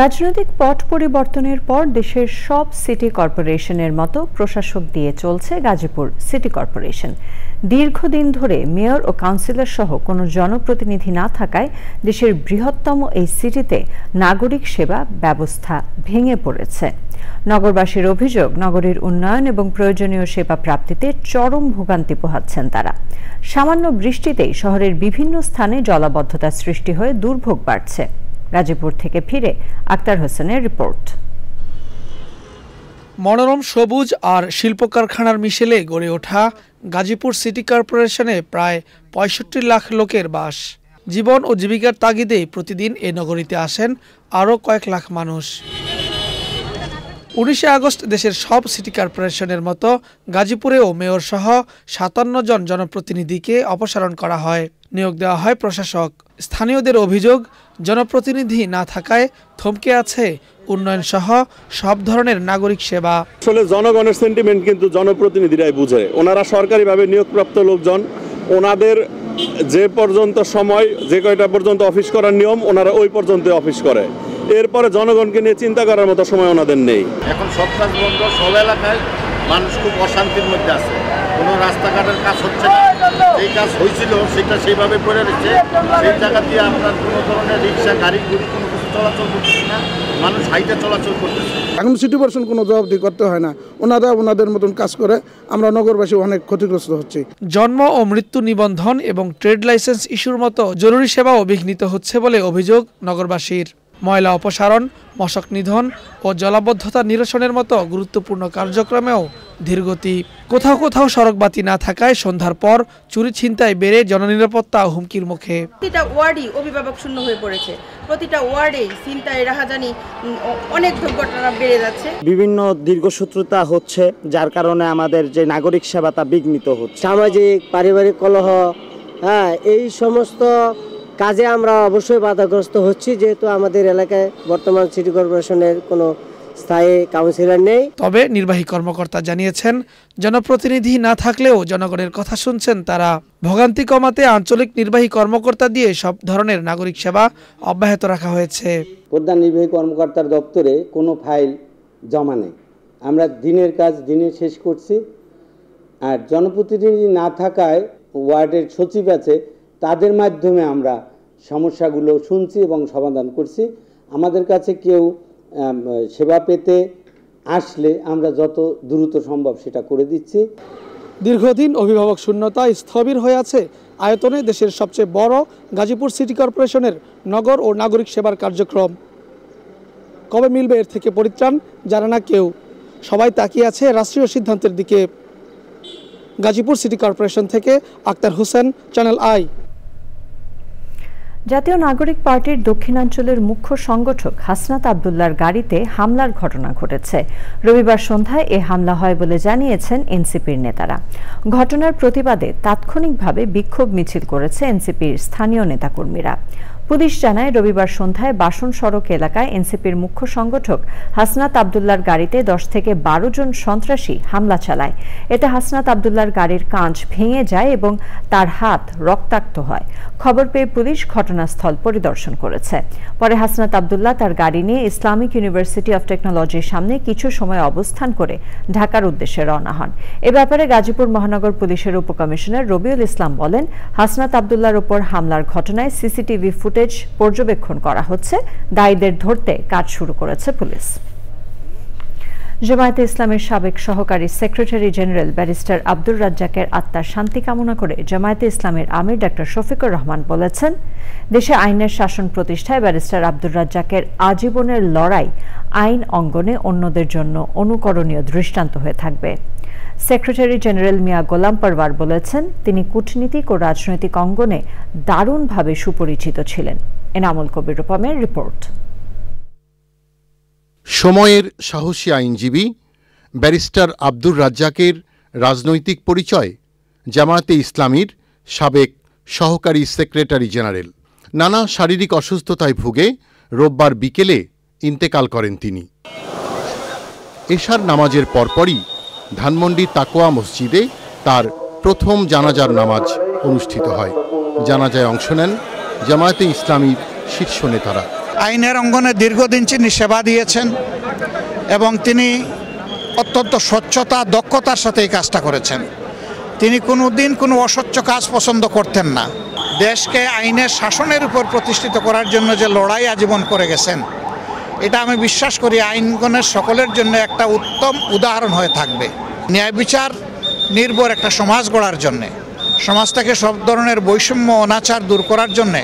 রাজনৈতিক পট পরিবর্তনের পর দেশের সব সিটি কর্পোরেশনের মতো প্রশাসক দিয়ে চলছে গাজীপুর সিটি কর্পোরেশন। দীর্ঘদিন ধরে মেয়র ও কাউন্সিলর সহ কোনো জনপ্রতিনিধি না থাকায় দেশের বৃহত্তম এই সিটিতে নাগরিক সেবা ব্যবস্থা ভেঙে পড়েছে। নগরবাসীর অভিযোগ, নগরীর উন্নয়ন এবং প্রয়োজনীয় সেবা প্রাপ্তিতে চরম ভোগান্তি পোহাচ্ছেন তারা। সামান্য বৃষ্টিতেই শহরের বিভিন্ন স্থানে জলাবদ্ধতা সৃষ্টি হয়ে দুর্ভোগ বাড়ছে। গাজীপুর থেকে ফিরে আক্তার হোসেনের রিপোর্ট। মনোরম সবুজ আর শিল্প কারখানার মিশেলে গড়ে ওঠা গাজীপুর সিটি কর্পোরেশনে প্রায় ৬৫ লাখ লোকের বাস। জীবন ও জীবিকার তাগিদে প্রতিদিন এ নগরীতে আসেন আরও কয়েক লাখ মানুষ। ১৯ আগস্ট দেশের সব সিটি কর্পোরেশনের মতো গাজীপুরেও মেয়র সহ ৫৭ জন জনপ্রতিনিধিকে অপসারণ করা হয়, নিয়োগ দেওয়া হয় প্রশাসক। স্থানীয়দের অভিযোগ, জনপ্রতিনিধি না থাকায় থমকে আছে উন্নয়ন সহ সব ধরনের নাগরিক সেবা। আসলে জনগণের সেন্টিমেন্ট কিন্তু জনপ্রতিনিধিরাই বুঝে। ওনারা সরকারিভাবে নিয়োগপ্রাপ্ত লোকজন, ওনাদের যে পর্যন্ত সময়, যে কয়টা পর্যন্ত অফিস করার নিয়ম, ওনারা ওই পর্যন্ত অফিস করে। এরপরে জনগণকে নিয়ে চিন্তা করার মতো সময় ওনাদের নেই। এখন সব কাজ বন্ধ, সব এলাকায় মানুষ খুব অশান্তির মধ্যে আছে। কোনো রাস্তাঘাটের কাজ হচ্ছে না, যেই কাজ হয়েছিল সেটা সেইভাবে পড়ে রয়েছে। সেই জায়গা দিয়ে আপনার কোনো ধরনের রিক্সা, গাড়ি ঘুরি কোনো কিছু চলাচল করতেছে না, মানুষ হাইটে চলাচল করতেছে। এখন সিটি কর্পোরেশন কোনো জবাবদিহি করতে হয় না, ওনারা ওনাদের মতন কাজ করে, আমরা নগরবাসী অনেক ক্ষতিগ্রস্ত হচ্ছি। জন্ম ও মৃত্যু নিবন্ধন এবং ট্রেড লাইসেন্স ইস্যুর মতো জরুরি সেবাও বিঘ্নিত হচ্ছে বলে অভিযোগ নগরবাসীর। ময়লা অপসারণ, মশক নিধন ও জলাবদ্ধতা নিরসনের মতো গুরুত্বপূর্ণ কার্যক্রমেও ধীরগতি। কোথাও কোথাও সড়কবাতি না থাকায় সন্ধ্যার পর চুরি ছিনতাই বেড়ে জননিরাপত্তা হুমকির মুখে। প্রতিটা ওয়ার্ডই অভিভাবক শূন্য হয়ে পড়েছে, প্রতিটা ওয়ার্ডেই ছিনতাই, রাহাজানি, অনেক দুর্ঘটনা বেড়ে যাচ্ছে। বিভিন্ন দীর্ঘসূত্রতা হচ্ছে, যার কারণে আমাদের যে নাগরিক সেবা তা বিঘ্নিত হচ্ছে। সামাজিক পারিবারিক কলহ, এই সমস্ত কাজে আমরা অবশ্যই বাধাগ্রস্ত হচ্ছি, যেহেতু আমাদের এলাকায় বর্তমান সিটি কর্পোরেশনের কোনো স্থায়ী কাউন্সিলর নেই। তবে নির্বাহী কর্মকর্তা জানিয়েছেন, জনপ্রতিনিধি না থাকলেও জনগণের কথা শুনছেন তারা। ভোগান্তি কমাতে আঞ্চলিক নির্বাহী কর্মকর্তা দিয়ে সব ধরনের নাগরিক সেবা অব্যাহত রাখা হয়েছে। প্রধান নির্বাহী কর্মকর্তার দপ্তরে কোনো ফাইল জমা নেই, আমরা দিনের কাজ দিনে শেষ করছি। আর জনপ্রতিনিধি না থাকায় ওয়ার্ডের সচিব আছে, তাদের মাধ্যমে আমরা সমস্যাগুলো শুনছি এবং সমাধান করছি। আমাদের কাছে কেউ সেবা পেতে আসলে আমরা যত দ্রুত সম্ভব সেটা করে দিচ্ছি। দীর্ঘদিন অভিভাবক শূন্যতায় স্থবির হয়ে আছে আয়তনে দেশের সবচেয়ে বড় গাজীপুর সিটি কর্পোরেশনের নগর ও নাগরিক সেবার কার্যক্রম। কবে মিলবে এর থেকে পরিত্রাণ, জানে না কেউ। সবাই তাকিয়ে আছে রাষ্ট্রীয় সিদ্ধান্তের দিকে। গাজীপুর সিটি কর্পোরেশন থেকে আক্তার হোসেন, চ্যানেল আই। জাতীয় নাগরিক পার্টির দক্ষিণাঞ্চলের মুখ্য সংগঠক হাসনাত আব্দুল্লাহর গাড়িতে হামলার ঘটনা ঘটেছে। রবিবার সন্ধ্যায় এ হামলা হয় বলে জানিয়েছেন এনসিপির নেতারা। ঘটনার প্রতিবাদে তাৎক্ষণিকভাবে বিক্ষোভ মিছিল করেছে এনসিপির স্থানীয় নেতাকর্মীরা। পুলিশ জানায়, রবিবার সন্ধ্যায় বাসন সড়ক এলাকায় এনসিপির মুখ্য সংগঠক হাসনাত আব্দুল্লাহর গাড়িতে 10 থেকে 12 জন সন্ত্রাসী হামলা চালায়। এতে হাসনাত আব্দুল্লাহর গাড়ির কাঁচ ভেঙে যায় এবং তার হাত রক্তাক্ত হয়। খবর পেয়ে পুলিশ ঘটনাস্থল পরিদর্শন করেছে। পরে হাসনাত আব্দুল্লাহ তার গাড়ি নিয়ে ইসলামিক ইউনিভার্সিটি অফ টেকনোলজির সামনে কিছু সময় অবস্থান করে ঢাকার উদ্দেশ্যে রওনা হন। এ ব্যাপারে গাজীপুর মহানগর পুলিশের উপকমিশনার রবিউল ইসলাম বলেন, হাসনাত আব্দুল্লাহর উপর হামলার ঘটনায় সিসিটিভি ফুটেজ পর্যবেক্ষণ করা হচ্ছে। দায়ীদের ধরতে কাজ শুরু করেছে পুলিশ। জামায়াতে ইসলামের সাবেক সহকারী সেক্রেটারি জেনারেল ব্যারিস্টার আব্দুর রাজ্জাকের আত্মার শান্তি কামনা করে জামায়াতে ইসলামের আমির ডক্টর শফিকুর রহমান বলেছেন, দেশে আইনের শাসন প্রতিষ্ঠায় ব্যারিস্টার আব্দুর রাজ্জাকের আজীবনের লড়াই আইন অঙ্গনে অন্যদের জন্য অনুকরণীয় দৃষ্টান্ত হয়ে থাকবে। সেক্রেটারি জেনারেল মিয়া গোলাম পরওয়ার বলেছেন, তিনি কূটনীতিক ও রাজনৈতিক অঙ্গনে দারুণভাবে সুপরিচিত ছিলেন। এনামুল কবির রূপমের রিপোর্ট। সময়ের সাহসী আইনজীবী ব্যারিস্টার আব্দুর রাজ্জাকের রাজনৈতিক পরিচয় জামায়াতে ইসলামীর সাবেক সহকারী সেক্রেটারি জেনারেল। নানা শারীরিক অসুস্থতায় ভুগে রোববার বিকেলে ইন্তেকাল করেন তিনি। এশার নামাজের পরপরই ধানমন্ডি তাকোয়া মসজিদে তার প্রথম জানাজার নামাজ অনুষ্ঠিত হয়। জানাজায় অংশ নেন জামায়াতে ইসলামীর শীর্ষ নেতারা। আইনের অঙ্গনে দীর্ঘদিন তিনি সেবা দিয়েছেন এবং তিনি অত্যন্ত স্বচ্ছতা, দক্ষতার সাথে এই কাজটা করেছেন। তিনি কোনোদিন কোনো অস্বচ্ছ কাজ পছন্দ করতেন না। দেশকে আইনের শাসনের উপর প্রতিষ্ঠিত করার জন্য যে লড়াই আজীবন করে গেছেন, এটা আমি বিশ্বাস করি আইনগণের সকলের জন্য একটা উত্তম উদাহরণ হয়ে থাকবে। ন্যায় বিচার নির্ভর একটা সমাজ গড়ার জন্যে, সমাজ থেকে সব ধরনের বৈষম্য, অনাচার দূর করার জন্যে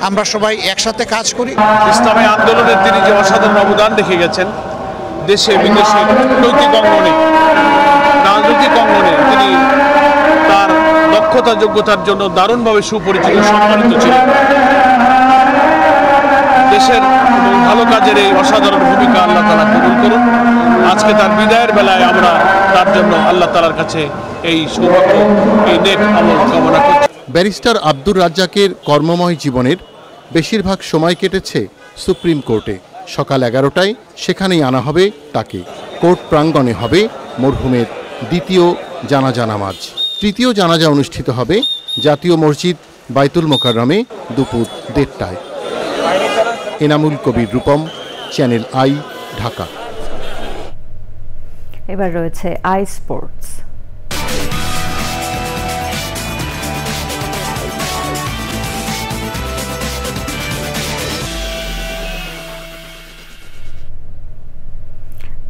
আমরা সবাই একসাথে কাজ করি। ইসলামী আন্দোলনের তিনি যে অসাধারণ অবদান রেখে গেছেন, দেশে বিদেশে নৈতিক অঙ্গনে রাজনৈতিক অঙ্গনে তিনি তার দক্ষতা যোগ্যতার জন্য দারুণভাবে সুপরিচিত সম্মানিত ছিলেন। দেশের এবং ভালো কাজের এই অসাধারণ ভূমিকা আল্লাহ তাআলা কবুল করুন। আজকে তার বিদায়ের বেলায় আমরা তার জন্য আল্লাহ তাআলার কাছে এই সৌভাগ্য, এই নেক আমল কামনা করছি। ব্যারিস্টার আব্দুর রাজ্জাকের কর্মময় জীবনের বেশিরভাগ সময় কেটেছে সুপ্রিম কোর্টে। সকাল 11টায় সেখানেই আনা হবে তাকে। কোর্ট প্রাঙ্গণে হবে মরহুমের দ্বিতীয় জানাজা নামাজ। তৃতীয় জানাজা অনুষ্ঠিত হবে জাতীয় মসজিদ বাইতুল মোকাররমে দুপুর 1:30টায়। Enamul Kabir Rupam, channel I, Dhaka. এবার রয়েছে আই স্পোর্টস।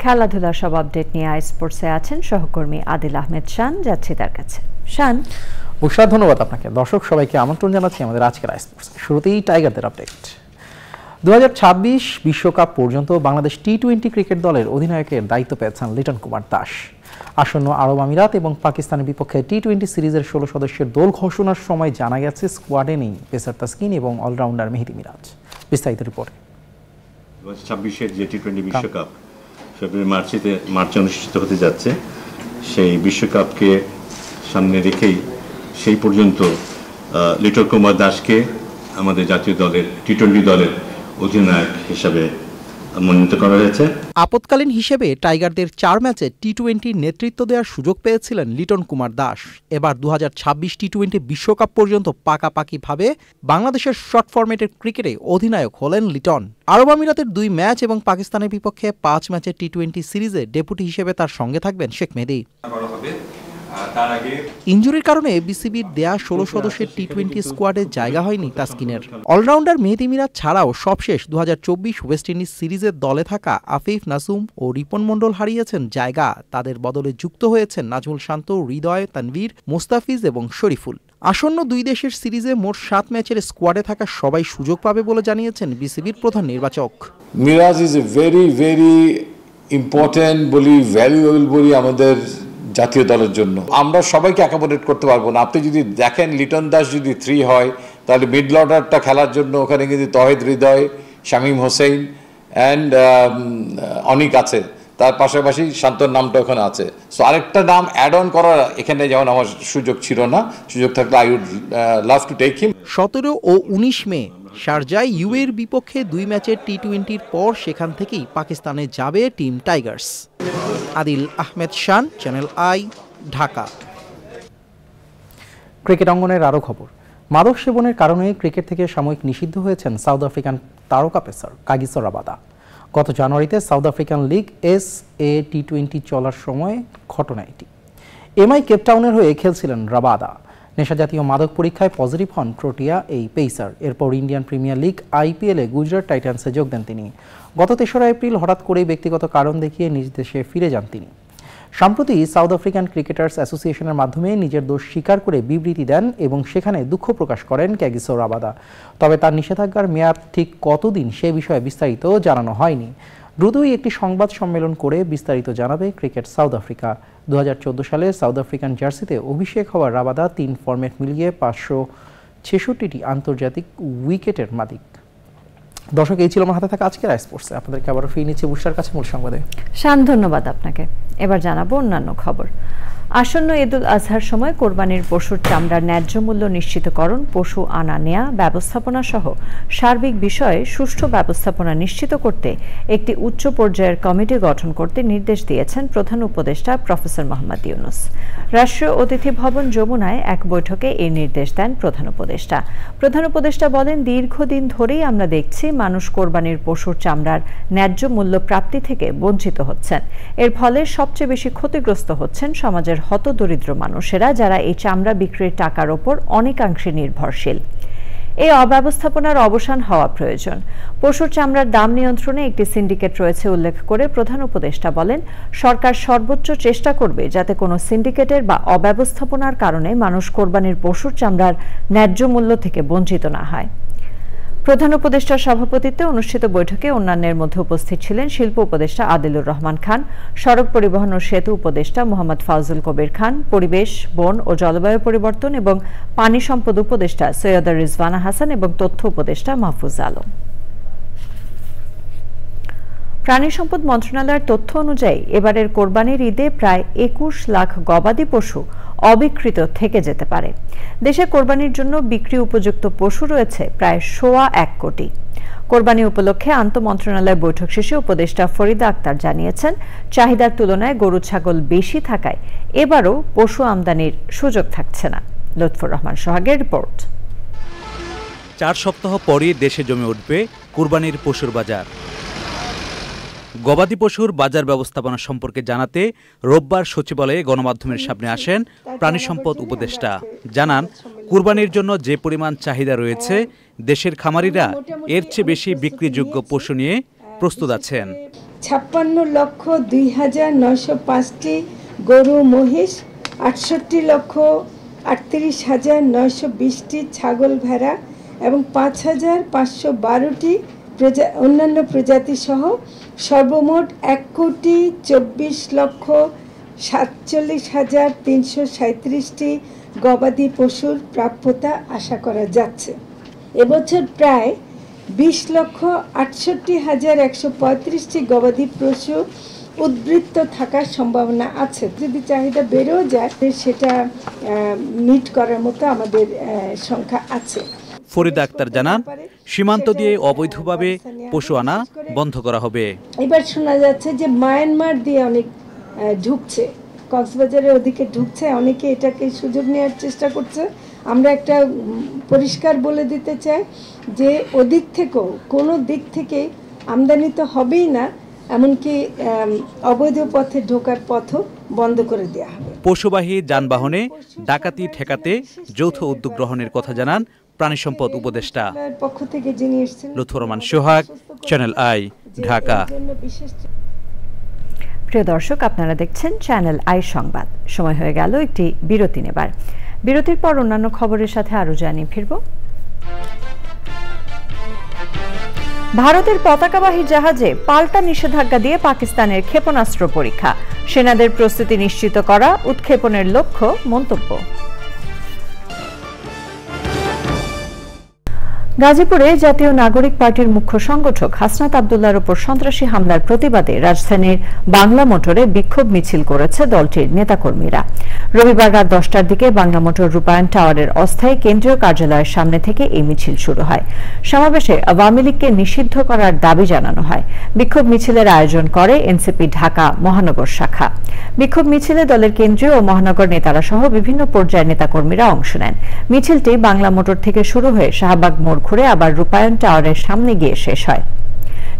খেলাধুলার সব আপডেট নিয়ে আই স্পোর্টসে আছেন সহকর্মী আদিল আহমেদ শান। যাচ্ছি তার কাছে। শান। বুশরা, ধন্যবাদ আপনাকে। দর্শক সবাইকে আমন্ত্রণ জানাচ্ছি আমাদের আজকের আই স্পোর্টস। শুরুতেই টাইগারদের আপডেট। 2026 বিশ্বকাপ পর্যন্ত বাংলাদেশ টি-20 ক্রিকেট দলের অধিনায়কের দায়িত্ব পেয়েছেন লিটন কুমার দাস। আসন্ন আরব আমিরাত এবং পাকিস্তানের বিপক্ষে টি-20 সিরিজের 16 সদস্যের দল ঘোষণার সময় জানা গেছে স্কোয়াডে নেই পেসার তাসকিন এবং অলরাউন্ডার মেহেদী মিরাজ। বিস্তারিত রিপোর্টে। 2026-এর যে টি-20 বিশ্বকাপ ফেব্রুয়ারি মার্চে অনুষ্ঠিত হতে যাচ্ছে, সেই বিশ্বকাপকে সামনে রেখেই সেই পর্যন্ত লিটন কুমার দাসকে আমাদের জাতীয় দলের টি-20 দলের অধিনায়ক হিসেবে মনোনীত করা হয়েছে। আপৎকালীন হিসেবে টাইগারদের 4 ম্যাচে টি-20 নেতৃত্ব দেওয়ার সুযোগ পেয়েছিলেন লিটন কুমার দাস। এবার 2026 টি-20 বিশ্বকাপ পর্যন্ত পাকাপাকিভাবে বাংলাদেশের শর্ট ফরম্যাটের ক্রিকেটে অধিনায়ক হলেন লিটন। আরব আমিরাতের 2 ম্যাচ এবং পাকিস্তানের বিপক্ষে 5 ম্যাচের টি-20 সিরিজে ডেপুটি হিসেবে তার সঙ্গে থাকবেন শেখ মেহেদী। ইনজুরির কারণে বিসিবির দেয়া 16 সদস্যের টি-20 স্কোয়াডে জায়গা হয়নি তাসকিনের। অলরাউন্ডার মেহেদী মিরাজ ছাড়াও সবশেষ 2024 ওয়েস্ট ইন্ডিজ সিরিজের দলে থাকা আফিফ নাসুম ও রিপন মণ্ডল হারিয়েছেন জায়গা। তাদের বদলে যুক্ত হয়েছেন নাজমুল শান্ত, হৃদয়, তানভীর, মোস্তাফিজ এবং শরীফুল। আসন্ন 2 দেশের সিরিজে মোট 7 ম্যাচের স্কোয়াডে থাকা সবাই সুযোগ পাবে বলে জানিয়েছেন বিসিবির প্রধান নির্বাচক। Miraz is a very important বলি, ভ্যালুয়েবল বলি আমাদের জাতীয় দলের জন্য। আমরা সবাইকে অ্যাকোমোডেট করতে পারবো না। আপনি যদি দেখেন লিটন দাস যদি 3 হয়, তাহলে মিডল অর্ডারটা খেলার জন্য ওখানে কিন্তু তহিদ, হৃদয়, শামীম হোসেন অ্যান্ড অনিক আছে, তার পাশাপাশি শান্তর নামটা ওখানে আছে। সো আরেকটা নাম অ্যাড অন করার এখানে যেমন আমার সুযোগ ছিল না, সুযোগ থাকলে I would love to take him. 17 ও 19 মে শারজায় ইউএর বিপক্ষে 2 ম্যাচের টি-20 পর সেখান থেকেই পাকিস্তানে যাবে team Tigers. Adil Ahmed Shan, channel I, Dhaka. Cricket অঙ্গনের আরও খবর। মাদক সেবনের কারণে ক্রিকেট থেকে সাময়িক নিষিদ্ধ হয়েছেন সাউথ আফ্রিকান তারকা পেসার কাগিসো রাবাদা। গত জানুয়ারিতে সাউথ আফ্রিকান লিগ SA টি-20 চলার সময় ঘটনা এটি। MI কেপটাউনের হয়ে খেলছিলেন রাবাদা। নেশাজাতীয় মাদক পরীক্ষায় পজিটিভ হন প্রোটিয়া এই পেসার। এরপর ইন্ডিয়ান প্রিমিয়ার লিগ IPL-এ গুজরাট টাইটান্সে যোগ দেন তিনি। গত 3রা এপ্রিল হঠাৎ করেই ব্যক্তিগত কারণ দেখিয়ে নিজ দেশে ফিরে যান তিনি। সম্প্রতি সাউথ আফ্রিকান ক্রিকেটার্স অ্যাসোসিয়েশনের মাধ্যমে নিজের দোষ স্বীকার করে বিবৃতি দেন এবং সেখানে দুঃখ প্রকাশ করেন কাগিসো রাবাদা। তবে তার নিষেধাজ্ঞার মেয়াদ ঠিক কতদিন সে বিষয়ে বিস্তারিত জানানো হয়নি। দ্রুতই একটি সংবাদ সম্মেলন করে বিস্তারিত জানাবে ক্রিকেট সাউথ আফ্রিকা। 2014 সালে সাউথ আফ্রিকান জার্সিতে অভিষেক হওয়া রাবাদা 3 ফরম্যাট মিলিয়ে 566টি আন্তর্জাতিক উইকেটের মালিক। দর্শক, এই ছিল আমার হাতে থাকা আজকের আই স্পোর্টসে। আপনাদেরকে আবারও ফিরে নিচ্ছি বুশরার কাছে মূল সংবাদে। শান, ধন্যবাদ আপনাকে। এবার জানাবো অন্যান্য খবর। আসন্ন ঈদুল আজহার সময় কোরবানির পশুর চামড়ার ন্যায্য মূল্য নিশ্চিতকরণ, পশু আনা নেয়া ব্যবস্থাপনা সহ সার্বিক বিষয়ে সুষ্ঠু ব্যবস্থাপনা নিশ্চিত করতে একটি উচ্চ পর্যায়ের কমিটি গঠন করতে নির্দেশ দিয়েছেন প্রধান উপদেষ্টা প্রফেসর মোহাম্মদ ইউনূস। রাষ্ট্রীয় অতিথি ভবন যমুনায় এক বৈঠকে এই নির্দেশ দেন প্রধান উপদেষ্টা। প্রধান উপদেষ্টা বলেন, দীর্ঘদিন ধরেই আমরা দেখছি মানুষ কোরবানির পশুর চামড়ার ন্যায্য মূল্য প্রাপ্তি থেকে বঞ্চিত হচ্ছেন। এর ফলে সবচেয়ে বেশি ক্ষতিগ্রস্ত হচ্ছেন সমাজের হতদরিদ্র মানুষেরা, যারা এই চামড়া বিক্রির টাকার ওপর অনেকাংশে নির্ভরশীল। এই অব্যবস্থাপনার অবসান হওয়া প্রয়োজন। পশুর চামড়ার দাম নিয়ন্ত্রণে একটি সিন্ডিকেট রয়েছে উল্লেখ করে প্রধান উপদেষ্টা বলেন, সরকার সর্বোচ্চ চেষ্টা করবে যাতে কোনো সিন্ডিকেটের বা অব্যবস্থাপনার কারণে মানুষ কোরবানির পশুর চামড়ার ন্যায্য মূল্য থেকে বঞ্চিত না হয়। প্রধান উপদেষ্টার সভাপতিত্বে অনুষ্ঠিত বৈঠকে অন্যান্যের মধ্যে উপস্থিত ছিলেন শিল্প উপদেষ্টা আদিলুর রহমান খান, সড়ক পরিবহন ও সেতু উপদেষ্টা মোহাম্মদ ফাউজুল কবির খান, পরিবেশ, বন ও জলবায়ু পরিবর্তন এবং পানি সম্পদ উপদেষ্টা সৈয়দা রিজওয়ানা হাসান এবং তথ্য উপদেষ্টা মাহফুজ আলম। প্রাণী সম্পদ মন্ত্রণালয়ের তথ্য অনুযায়ী এবারের কোরবানির ঈদে প্রায় ২১ লাখ গবাদি পশু অবিক্রিত থেকে যেতে পারে। দেশে কোরবানির জন্য বিক্রি উপযুক্ত পশু রয়েছে প্রায় ১.১ কোটি। কোরবানি উপলক্ষে আন্তঃমন্ত্রণালয় বৈঠক শেষে উপদেষ্টা ফরিদা আক্তার জানিয়েছেন, চাহিদার তুলনায় গরু ছাগল বেশি থাকায় এবারও পশু আমদানির সুযোগ থাকছে না। লুৎফুর রহমান সোহাগের রিপোর্ট। ৪ সপ্তাহ পরই দেশে জমে উঠবে কোরবানির পশুর বাজার। গবাদি পশুর বাজার ব্যবস্থাপনা সম্পর্কে জানাতে রোববার সচিবালয়ে গণমাধ্যমের সামনে আসেন প্রাণী সম্পদ উপদেষ্টা। জানান, কুরবানির জন্য যে পরিমাণ চাহিদা রয়েছে দেশের খামারিরা এর চেয়ে বেশি বিক্রিযোগ্য পশু নিয়ে প্রস্তুত আছেন। ৫৬,০০,৯০৫টি গরু মহিষ, ৬৮,৩৮,৯২০টি ছাগল ভেড়া এবং ৫,৫১২টি অন্যান্য প্রজাতি সহ সর্বমোট ১,২৪,৪৭,৩৩৭টি গবাদি পশুর প্রাপ্যতা আশা করা যাচ্ছে। এবছর প্রায় ২০,৬৮,১৩৫টি গবাদি পশু উদ্বৃত্ত থাকার সম্ভাবনা আছে। যদি চাহিদা বেড়েও যায় সেটা মিট করার মতো আমাদের সংখ্যা আছে। ফরিদা আক্তার জানান, সীমান্ত দিয়ে অবৈধভাবে পশু আনা বন্ধ করা হবে। এবার শোনা যাচ্ছে যে মায়ানমার দিয়ে অনেক ঢুকছে, কক্সবাজারের ওদিকে ঢুকছে, অনেকে এটাকে সুযোগ নেওয়ার চেষ্টা করছে। আমরা একটা পরিষ্কার বলে দিতে চাই যে ওদিক থেকেও কোনো দিক থেকে আমদানি তো হবেই না, এমনকি অবৈধ পথে ঢোকার পথও বন্ধ করে দেওয়া হবে। পশুবাহী যানবাহনে ডাকাতি ঠেকাতে যৌথ উদ্যোগ গ্রহণের কথা জানান প্রাণী সম্পদ উপদেষ্টা। পক্ষ থেকে যিনি এসেছেন লুৎফুর রহমান সোহাগ, চ্যানেল আই, ঢাকা। প্রিয় দর্শক, আপনারা দেখছেন চ্যানেল আই সংবাদ। সময় হয়ে গেল একটি বিরতি নেবার। বিরতির পর অন্যান্য খবরের সাথে আরো জানিয়ে ফিরব। ভারতের পতাকাবাহী জাহাজে পাল্টা নিষেধাজ্ঞা দিয়ে পাকিস্তানের ক্ষেপণাস্ত্র পরীক্ষা, সেনাদের প্রস্তুতি নিশ্চিত করা উৎক্ষেপণের লক্ষ্য মন্তব্য। গাজীপুরে জাতীয় নাগরিক পার্টির মুখ্য সংগঠক হাসনাত আব্দুল্লাহর উপর সন্ত্রাসী হামলার প্রতিবাদে রাজধানীর বাংলা মোটরে বিক্ষোভ মিছিল করেছে দলটির নেতাকর্মীরা। রবিবার রাত 10টার দিকে বাংলা মোটর রূপায়ণ টাওয়ারের অস্থায়ী কেন্দ্রীয় কার্যালয়ের সামনে থেকে এই মিছিল শুরু হয়। সমাবেশে আওয়ামী লীগকে নিষিদ্ধ করার দাবি জানানো হয়। বিক্ষোভ মিছিলের আয়োজন করে এনসিপি ঢাকা মহানগর শাখা। বিক্ষোভ মিছিলে দলের কেন্দ্রীয় ও মহানগর নেতারা সহ বিভিন্ন পর্যায়ের নেতাকর্মীরা অংশ নেন। মিছিলটি বাংলা মোটর থেকে শুরু হয়ে শাহবাগ মোড় ঘুরে আবার রূপায়ণ টাওয়ারের সামনে গিয়ে শেষ হয়।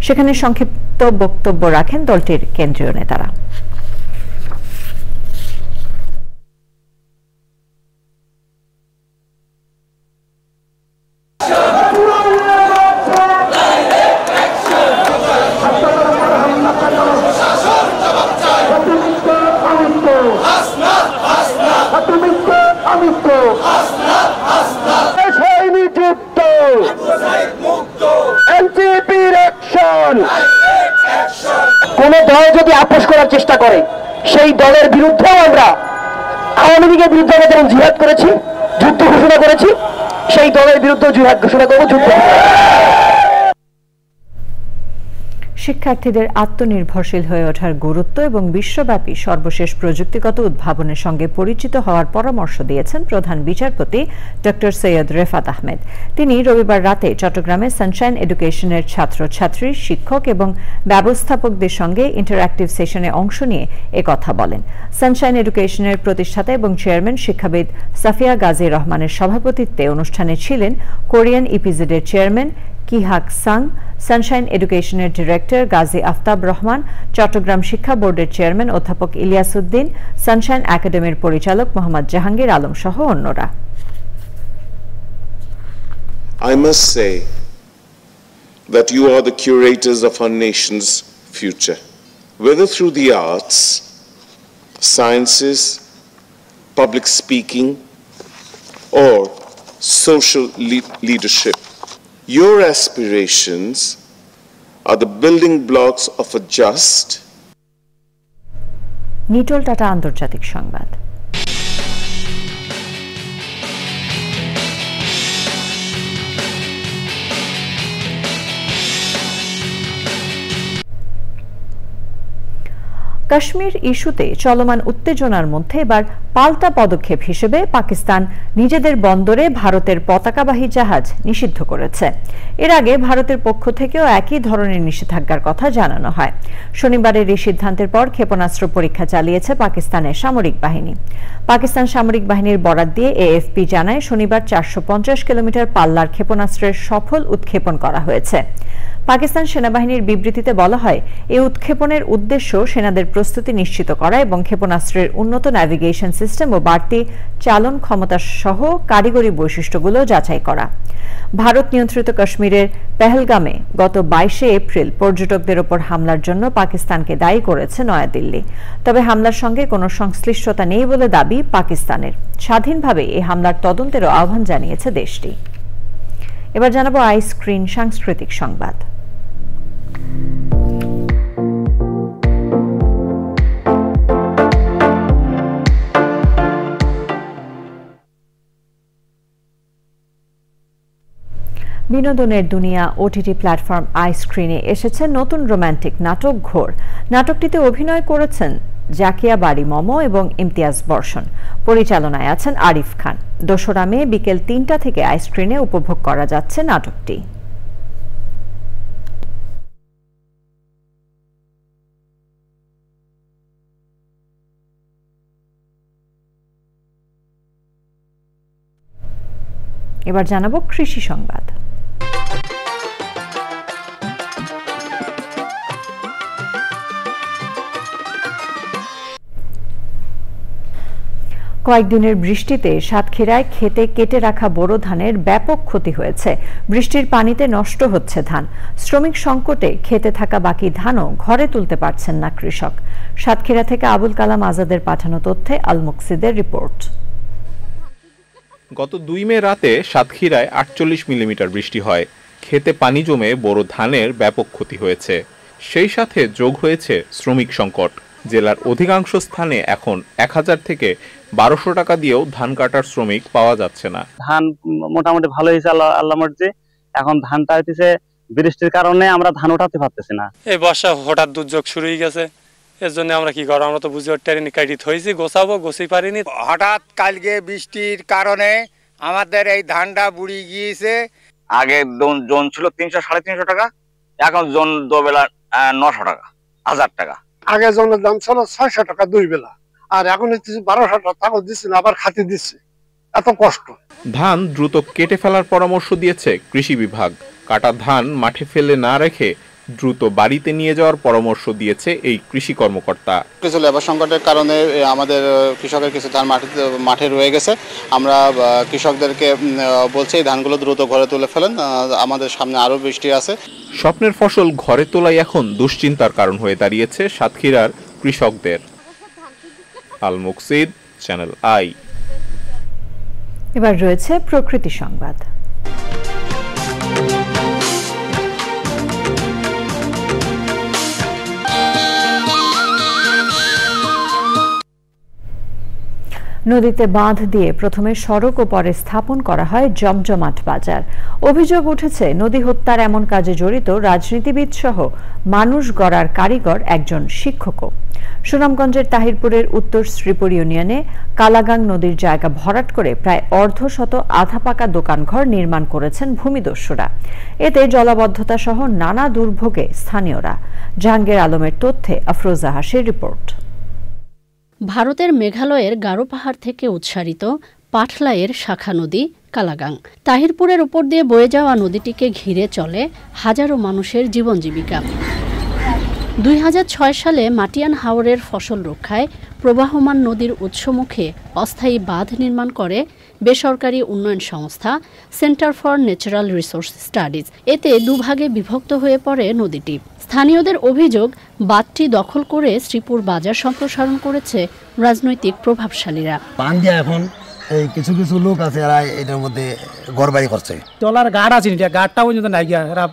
সেখানে সংক্ষিপ্ত বক্তব্য রাখেন দলটির কেন্দ্রীয় নেতারা। কোন দল যদি আপোষ করার চেষ্টা করে সেই দলের বিরুদ্ধেও আমরা আওয়ামী লীগের বিরুদ্ধে আমরা যেমন জিহাদ করেছি, যুদ্ধ ঘোষণা করেছি, সেই দলের বিরুদ্ধে জিহাদ ঘোষণা করবো, যুদ্ধ। শিক্ষার্থীদের আত্মনির্ভরশীল হয়ে ওঠার গুরুত্ব এবং বিশ্বব্যাপী সর্বশেষ প্রযুক্তিগত উদ্ভাবনের সঙ্গে পরিচিত হওয়ার পরামর্শ দিয়েছেন প্রধান বিচারপতি ডক্টর সৈয়দ রেফাত আহমেদ। তিনি রবিবার রাতে চট্টগ্রামে সানশাইন এডুকেশনের ছাত্রছাত্রী, শিক্ষক এবং ব্যবস্থাপকদের সঙ্গে ইন্টারঅ্যাক্টিভ সেশনে অংশ নিয়ে একথা বলেন। সানশাইন এডুকেশনের প্রতিষ্ঠাতা এবং চেয়ারম্যান শিক্ষাবিদ সাফিয়া গাজী রহমানের সভাপতিত্বে অনুষ্ঠানে ছিলেন কোরিয়ান ইপিজেডের চেয়ারম্যান কিহাক সাং, সানশাইন এডুকেশনের ডিরেক্টর গাজী আফতাব রহমান, চট্টগ্রাম শিক্ষা বোর্ডের চেয়ারম্যান অধ্যাপক ইলিয়াস উদ্দিন, সানশাইন একাডেমির পরিচালক মোহাম্মদ জাহাঙ্গীর আলম সহ অন্যরা। I must say that you are the curators of our nation's future, whether through the arts, sciences, public speaking, or social leadership. Your aspirations are the building blocks of a just. Nitol tata আন্তর্জাতিক সংবাদ। কাশ্মীর ইস্যুতে চলমান উত্তেজনার মধ্যে এবার পাল্টা পদক্ষেপ হিসেবে পাকিস্তান নিজেদের বন্দরে ভারতের পতাকাবাহী জাহাজ নিষিদ্ধ করেছে। এর আগে ভারতের পক্ষ থেকেও একই ধরনের নিষেধাজ্ঞার কথা জানানো হয়। শনিবারের এই সিদ্ধান্তের পর ক্ষেপণাস্ত্র পরীক্ষা চালিয়েছে পাকিস্তানের সামরিক বাহিনী। পাকিস্তান সামরিক বাহিনীর বরাত দিয়ে এএফপি জানায় শনিবার 450 কিলোমিটার পাল্লার ক্ষেপণাস্ত্রের সফল উৎক্ষেপণ করা হয়েছে। পাকিস্তান সেনাবাহিনীর বিবৃতিতে বলা হয়, এই উৎক্ষেপণের উদ্দেশ্য সেনাদের প্রস্তুতি নিশ্চিত করা এবং ক্ষেপণাস্ত্রের উন্নত ন্যাভিগেশন সিস্টেম ও বাড়তি চালন ক্ষমতা সহ কারিগরি বৈশিষ্ট্যগুলো যাচাই করা। ভারত নিয়ন্ত্রিত কাশ্মীরের পেহেলগামে গত 22 এপ্রিল পর্যটকদের ওপর হামলার জন্য পাকিস্তানকে দায়ী করেছে নয়াদিল্লি। তবে হামলার সঙ্গে কোনো সংশ্লিষ্টতা নেই বলে দাবি পাকিস্তানের। স্বাধীনভাবে এই হামলার তদন্তেরও আহ্বান জানিয়েছে দেশটি। এবার জানাবো আইস্ক্রিন সাংস্কৃতিক সংবাদ। বিনোদনের দুনিয়া ওটিটি প্ল্যাটফর্ম আইস্ক্রিনে এসেছে নতুন রোমান্টিক নাটক ঘোর। নাটকটিতে অভিনয় করেছেন জাকিয়া বাড়ি মম এবং ইমতিয়াজ বর্ষণ। পরিচালনায় আছেন আরিফ খান। 2রা মে বিকেল 3টা থেকে আইস্ক্রিনে উপভোগ করা যাচ্ছে নাটকটি। এবার জানাবো কৃষি সংবাদ। কয়েকদিনের বৃষ্টিতে সাতক্ষীরায় খেতে কেটে রাখা বোরো ধানের ব্যাপক ক্ষতি হয়েছে। বৃষ্টির পানিতে নষ্ট হচ্ছে ধান। শ্রমিক সংকটে খেতে থাকা বাকি ধানও ঘরে তুলতে পারছেন না কৃষক। সাতক্ষীরা থেকে আবুল কালাম আজাদের পাঠানো তথ্যে আল মুকসিদের রিপোর্ট। গত 2 মে রাতে সাতক্ষীরায় 48 মিলিমিটার বৃষ্টি হয়। খেতে পানি জমে বোরো ধানের ব্যাপক ক্ষতি হয়েছে। সেই সাথে যোগ হয়েছে শ্রমিক সংকট। জেলার অধিকাংশ স্থানে এখন 1000 থেকে 1200 টাকা দিয়েও ধান কাটার শ্রমিক পাওয়া যাচ্ছে না। ধান মোটামুটি ভালো হয়েছে আল্লাহ মর্জি। এখন ধানটা হইতেছে বৃষ্টির কারণে আমরা ধান উঠাতে পারতেছি না। এই বর্ষা হঠাৎ দুর্যোগ শুরু হয়ে গেছে, এর জন্য আমরা কি করব, আমরা তো বুঝে উঠতে কাটিত হয়েছি, গোছাবো গোছাই পারিনি। হঠাৎ কালকে বৃষ্টির কারণে আমাদের এই ধানটা বুড়ি গিয়েছে। আগে জন ছিল 300 350 টাকা, এখন জন দুবেলা 900 টাকা 1000 টাকা। আগে জনের দাম ছিল 600 টাকা 2 বেলা, আর এখন হচ্ছে 1200 টাকা, তাও দিচ্ছে না, আবার খাতি দিচ্ছে। এত কষ্ট। ধান দ্রুত কেটে ফেলার পরামর্শ দিয়েছে কৃষি বিভাগ। কাটা ধান মাঠে ফেলে না রেখে দ্রুত বাড়িতে নিয়ে যাওয়ার পরামর্শ দিয়েছে এই কৃষি কর্মকর্তা। কিছু লেবার সংকটের কারণে আমাদের কৃষকের কিছু ধান মাঠে রয়ে গেছে। আমরা কৃষকদেরকে বলছি এই ধানগুলো দ্রুত ঘরে তুলে ফেলেন, আমাদের সামনে আরো বৃষ্টি আছে। স্বপ্নের ফসল ঘরে তোলাই এখন দুশ্চিন্তার কারণ হয়ে দাঁড়িয়েছে সাতক্ষীরার কৃষকদের। আল মুকসিদ, চ্যানেল আই। এবার রয়েছে প্রকৃতি সংবাদ। নদীতে বাঁধ দিয়ে প্রথমে সড়ক ও পরে স্থাপন করা হয় জমজমাট বাজার। অভিযোগ উঠেছে নদী হত্যার এমন কাজে জড়িত রাজনীতিবিদ সহ মানুষ গড়ার কারিগর একজন শিক্ষকও। সুনামগঞ্জের তাহিরপুরের উত্তর শ্রীপুর ইউনিয়নে কালাগাং নদীর জায়গা ভরাট করে প্রায় অর্ধশত আধা পাকা দোকানঘর নির্মাণ করেছেন ভূমিদস্যুরা। এতে জলাবদ্ধতা সহ নানা দুর্ভোগে স্থানীয়রা। জাহাঙ্গীর আলমের তথ্যে আফরোজা হাসির রিপোর্ট। ভারতের মেঘালয়ের গারো পাহাড় থেকে উৎসারিত পাটলাইয়ের শাখা নদী কালাগাং। তাহিরপুরের উপর দিয়ে বয়ে যাওয়া নদীটিকে ঘিরে চলে হাজারো মানুষের জীবন জীবিকা। 2006 সালে মাটিয়ান হাওরের ফসল রক্ষায় প্রবাহমান নদীর উৎসমুখে অস্থায়ী বাঁধ নির্মাণ করে বেসরকারি উন্নয়ন সংস্থা centre for natural resource studies. এতে দুভাগে বিভক্ত হয়ে পড়ে নদীটি। স্থানীয়দের অভিযোগ, বাঁধটি দখল করে শ্রীপুর বাজার সম্প্রসারণ করেছে রাজনৈতিক প্রভাবশালীরা। বাঁধ দিয়ে এখন এই কিছু কিছু লোক আছে এরা এটার মধ্যে ঘরবাড়ি করছে। ডলার গার্ড আছে এটা গার্ডটা পর্যন্ত নাই গিয়া এরা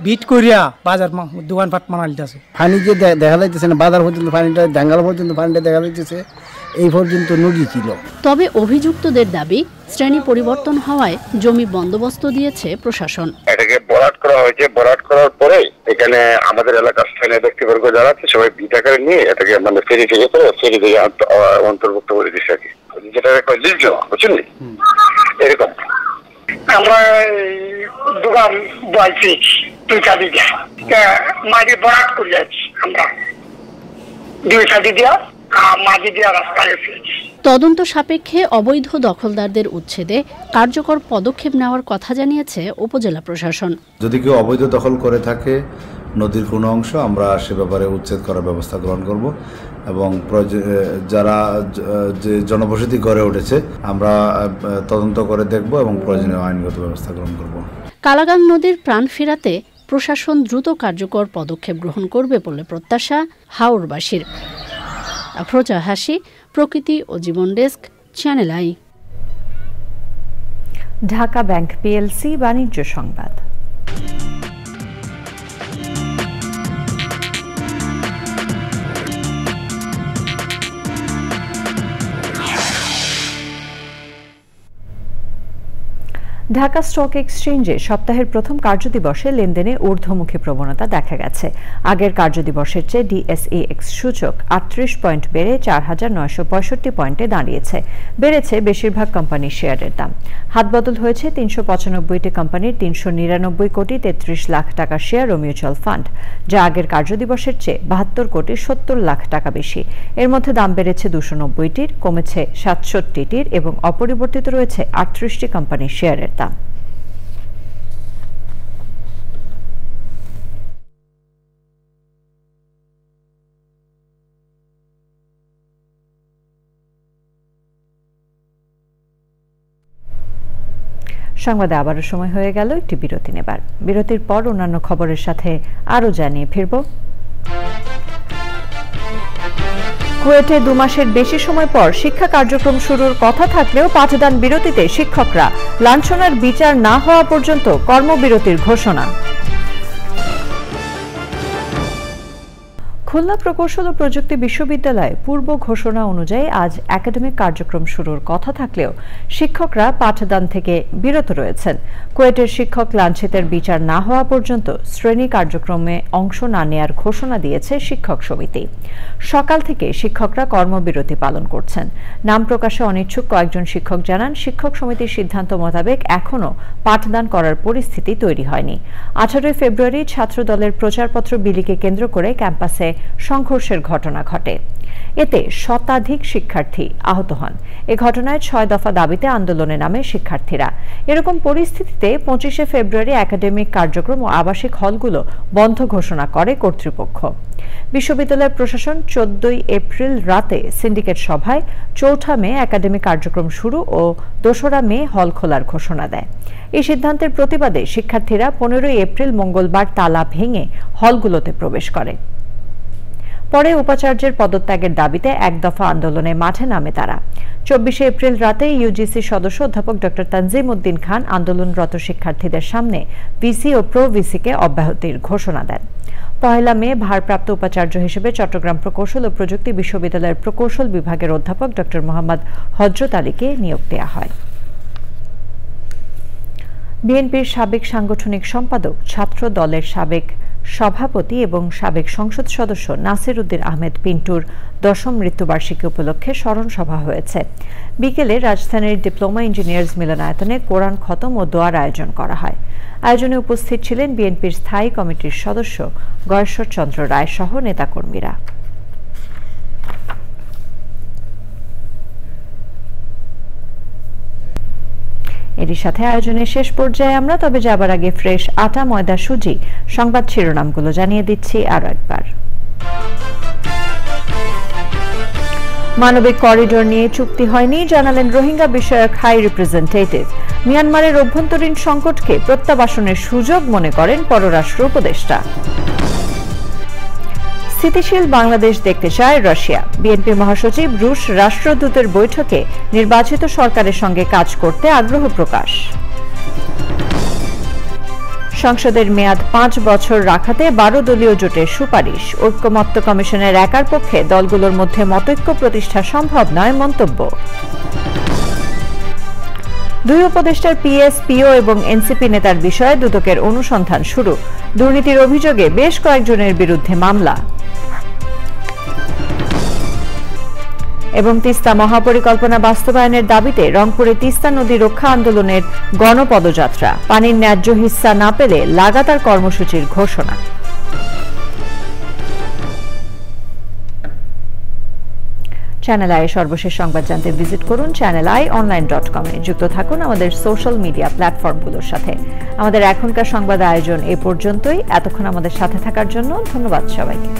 বিট করিয়া বাজার দোকানপাট মানালিতেছে। পানি যে দেখা যাইতেছে না, বাজার পর্যন্ত পানিটা, জাঙ্গাল পর্যন্ত পানিটা দেখা যাইতেছে, এই পর্যন্ত নদী ছিল। তবে অভিযুক্তদের দাবি শ্রেণী পরিবর্তন হওয়ায় জমি বন্দোবস্ত দিয়েছে প্রশাসন। এটাকে বরাদ করা হয়েছে, বরাদ করার পরে এখানে আমাদের এলাকার স্থানীয় ব্যক্তিবর্গ যারা আছে সবাই বিট আকারে নিয়ে এটাকে মানে ফেরি থেকে অন্তর্ভুক্ত করে দিচ্ছে আর কি, যেটা বুঝছেন এরকম। আমরা দোকান বলছি দুইটা দিকে মাঝে বরাদ করে যাচ্ছি, আমরা দুইটা দিকে মাঝে দিয়ে রাস্তায় ফিরছি। তদন্ত সাপেক্ষে অবৈধ দখলদারদের উচ্ছেদে কার্যকর পদক্ষেপ নেওয়ার কথা জানিয়েছে উপজেলা প্রশাসন। যদি কেউ অবৈধ দখল করে থাকে নদীর কোনো অংশ, আমরা সে ব্যাপারে উচ্ছেদ করার ব্যবস্থা গ্রহণ করব এবং যারা যে জনবসতি গড়ে উঠেছে আমরা তদন্ত করে দেখব এবং প্রয়োজনীয় আইনগত ব্যবস্থা গ্রহণ করব। কালাগাং নদীর প্রাণ ফেরাতে প্রশাসন দ্রুত কার্যকর পদক্ষেপ গ্রহণ করবে বলে প্রত্যাশা হাওরবাসীর। আফরোজা হাসি, প্রকৃতি ও জীবন desk, Channel I. Dhaka bank PLC বাণিজ্য সংবাদ। ঢাকা স্টক এক্সচেঞ্জে সপ্তাহের প্রথম কার্যদিবসে লেনদেনে ঊর্ধ্বমুখী প্রবণতা দেখা গেছে। আগের কার্যদিবসের চেয়ে ডিএসইএক্স সূচক 38 পয়েন্ট বেড়ে ৪,৯৬৫ পয়েন্টে দাঁড়িয়েছে। বেড়েছে বেশিরভাগ কোম্পানির শেয়ারের দাম। হাতবদল হয়েছে ৩৯৫টি কোম্পানির ৩৯৯ কোটি ৩৩ লাখ টাকার শেয়ার ও মিউচুয়াল ফান্ড, যা আগের কার্যদিবসের চেয়ে ৭২ কোটি ৭০ লাখ টাকা বেশি। এর মধ্যে দাম বেড়েছে ২৯০টির, কমেছে ৬৭টির এবং অপরিবর্তিত রয়েছে ৩৮টি কোম্পানির শেয়ারের দাম। সংবাদে আবারও সময় হয়ে গেল একটি বিরতি নেবার। বিরতির পর অন্যান্য খবরের সাথে আরও জানিয়ে ফিরব। কুয়েটে ২ মাসের বেশি সময় পর শিক্ষা কার্যক্রম শুরুর কথা থাকলেও পাঠদান বিরতিতে শিক্ষকরা লাঞ্ছনার বিচার না হওয়া পর্যন্ত কর্মবিরতির ঘোষণা। খুলনা প্রকৌশল ও প্রযুক্তি বিশ্ববিদ্যালয়ে পূর্ব ঘোষণা অনুযায়ী আজ একাডেমিক কার্যক্রম শুরুর কথা থাকলেও শিক্ষকরা পাঠদান থেকে বিরত রয়েছেন। কুয়েটের শিক্ষক লাঞ্ছিতের বিচার না হওয়া পর্যন্ত শ্রেণী কার্যক্রমে অংশ না নেয়ার ঘোষণা দিয়েছে শিক্ষক সমিতি। সকাল থেকে শিক্ষকরা কর্মবিরতি পালন করছেন। নাম প্রকাশে অনিচ্ছুক কয়েকজন শিক্ষক জানান, শিক্ষক সমিতির সিদ্ধান্ত মোতাবেক এখনও পাঠদান করার পরিস্থিতি তৈরি হয়নি। 18 ফেব্রুয়ারি ছাত্র দলের প্রচারপত্র বিলিকে কেন্দ্র করে ক্যাম্পাসে সংঘর্ষের ঘটনা ঘটে। এতে শতাধিক শিক্ষার্থী আহত হন। এ ঘটনায় 6 দফা দাবিতে আন্দোলনে নামে শিক্ষার্থীরা। এরকম পরিস্থিতিতে 25 ফেব্রুয়ারি একাডেমিক কার্যক্রম ও আবাসিক হলগুলো বন্ধ ঘোষণা করে কর্তৃপক্ষ। বিশ্ববিদ্যালয় প্রশাসন 14 এপ্রিল রাতে সিন্ডিকেট সভায় 4 মে একাডেমিক কার্যক্রম শুরু ও 2 মে হল খোলার ঘোষণা দেয়। এই সিদ্ধান্তের প্রতিবাদে শিক্ষার্থীরা 15 এপ্রিল মঙ্গলবার তালা ভেঙে হলগুলোতে প্রবেশ করে। পরে উপাচার্যের পদত্যাগের দাবিতে 1 দফা আন্দোলনে মাঠে নামে তারা। 24 এপ্রিল রাতে ইউজিসি সদস্য অধ্যাপক ডক্টর তানজিম উদ্দিন খান আন্দোলনরত শিক্ষার্থীদের সামনে ভিসি ও প্রো ভিসিকে অব্যাহতির ঘোষণা দেন। 1 মে ভারপ্রাপ্ত উপাচার্য হিসেবে চট্টগ্রাম প্রকৌশল ও প্রযুক্তি বিশ্ববিদ্যালয়ের প্রকৌশল বিভাগের অধ্যাপক ডক্টর মোহাম্মদ হযরত আলীকে নিয়োগ দেওয়া হয়। বিএনপির সাবেক সাংগঠনিক সম্পাদক, ছাত্র দলের সাবেক সভাপতি এবং সাবেক সংসদ সদস্য নাসির উদ্দিন আহমেদ পিন্টুর 10ম মৃত্যুবার্ষিকী উপলক্ষে স্মরণ সভা হয়েছে। বিকেলে রাজধানীর ডিপ্লোমা ইঞ্জিনিয়ার্স মিলনায়তনে কোরআন খতম ও দোয়ার আয়োজন করা হয়। আয়োজনে উপস্থিত ছিলেন বিএনপির স্থায়ী কমিটির সদস্য গয়েশ্বর চন্দ্র রায় সহ নেতাকর্মীরা। এরই সাথে আয়োজনের শেষ পর্যায়ে আমরা, তবে যাবার আগে ফ্রেশ আটা, ময়দা, সুজি সংবাদ শিরোনামগুলো জানিয়ে দিচ্ছি আরো একবার। মানবিক করিডোর নিয়ে চুক্তি হয়নি, জানালেন রোহিঙ্গা বিষয়ক হাই রিপ্রেজেন্টেটিভ। মিয়ানমারের অভ্যন্তরীণ সংকটকে প্রত্যাবাসনের সুযোগ মনে করেন পররাষ্ট্র উপদেষ্টা। স্থিতিশীল বাংলাদেশ দেখতে চায় রাশিয়া। বিএনপি মহাসচিব রুশ রাষ্ট্রদূতের বৈঠকে নির্বাচিত সরকারের সঙ্গে কাজ করতে আগ্রহ প্রকাশ। সংসদের মেয়াদ 5 বছর রাখাতে 12 দলীয় জোটের সুপারিশ। ঐক্যমত্য কমিশনের একার পক্ষে দলগুলোর মধ্যে মতৈক্য প্রতিষ্ঠা সম্ভব নয় মন্তব্য। দুই উপদেষ্টার পিএস, পিও এবং এনসিপি নেতার বিষয়ে দুদকের অনুসন্ধান শুরু। দুর্নীতির অভিযোগে বেশ কয়েকজনের বিরুদ্ধে মামলা। এবং তিস্তা মহাপরিকল্পনা বাস্তবায়নের দাবিতে রংপুরে তিস্তা নদী রক্ষা আন্দোলনের গণপদযাত্রা। পানির ন্যায্য হিস্সা না পেলে লাগাতার কর্মসূচির ঘোষণা। চ্যানেল আই সর্বশেষ সংবাদ জানতে ভিজিট করুন channelionline.com এ। যুক্ত থাকুন আমাদের সোশ্যাল মিডিয়া প্ল্যাটফর্মগুলোর সাথে। আমাদের এখনকার সংবাদ আয়োজন এ পর্যন্তই। এতক্ষণ আমাদের সাথে থাকার জন্য ধন্যবাদ সবাইকে।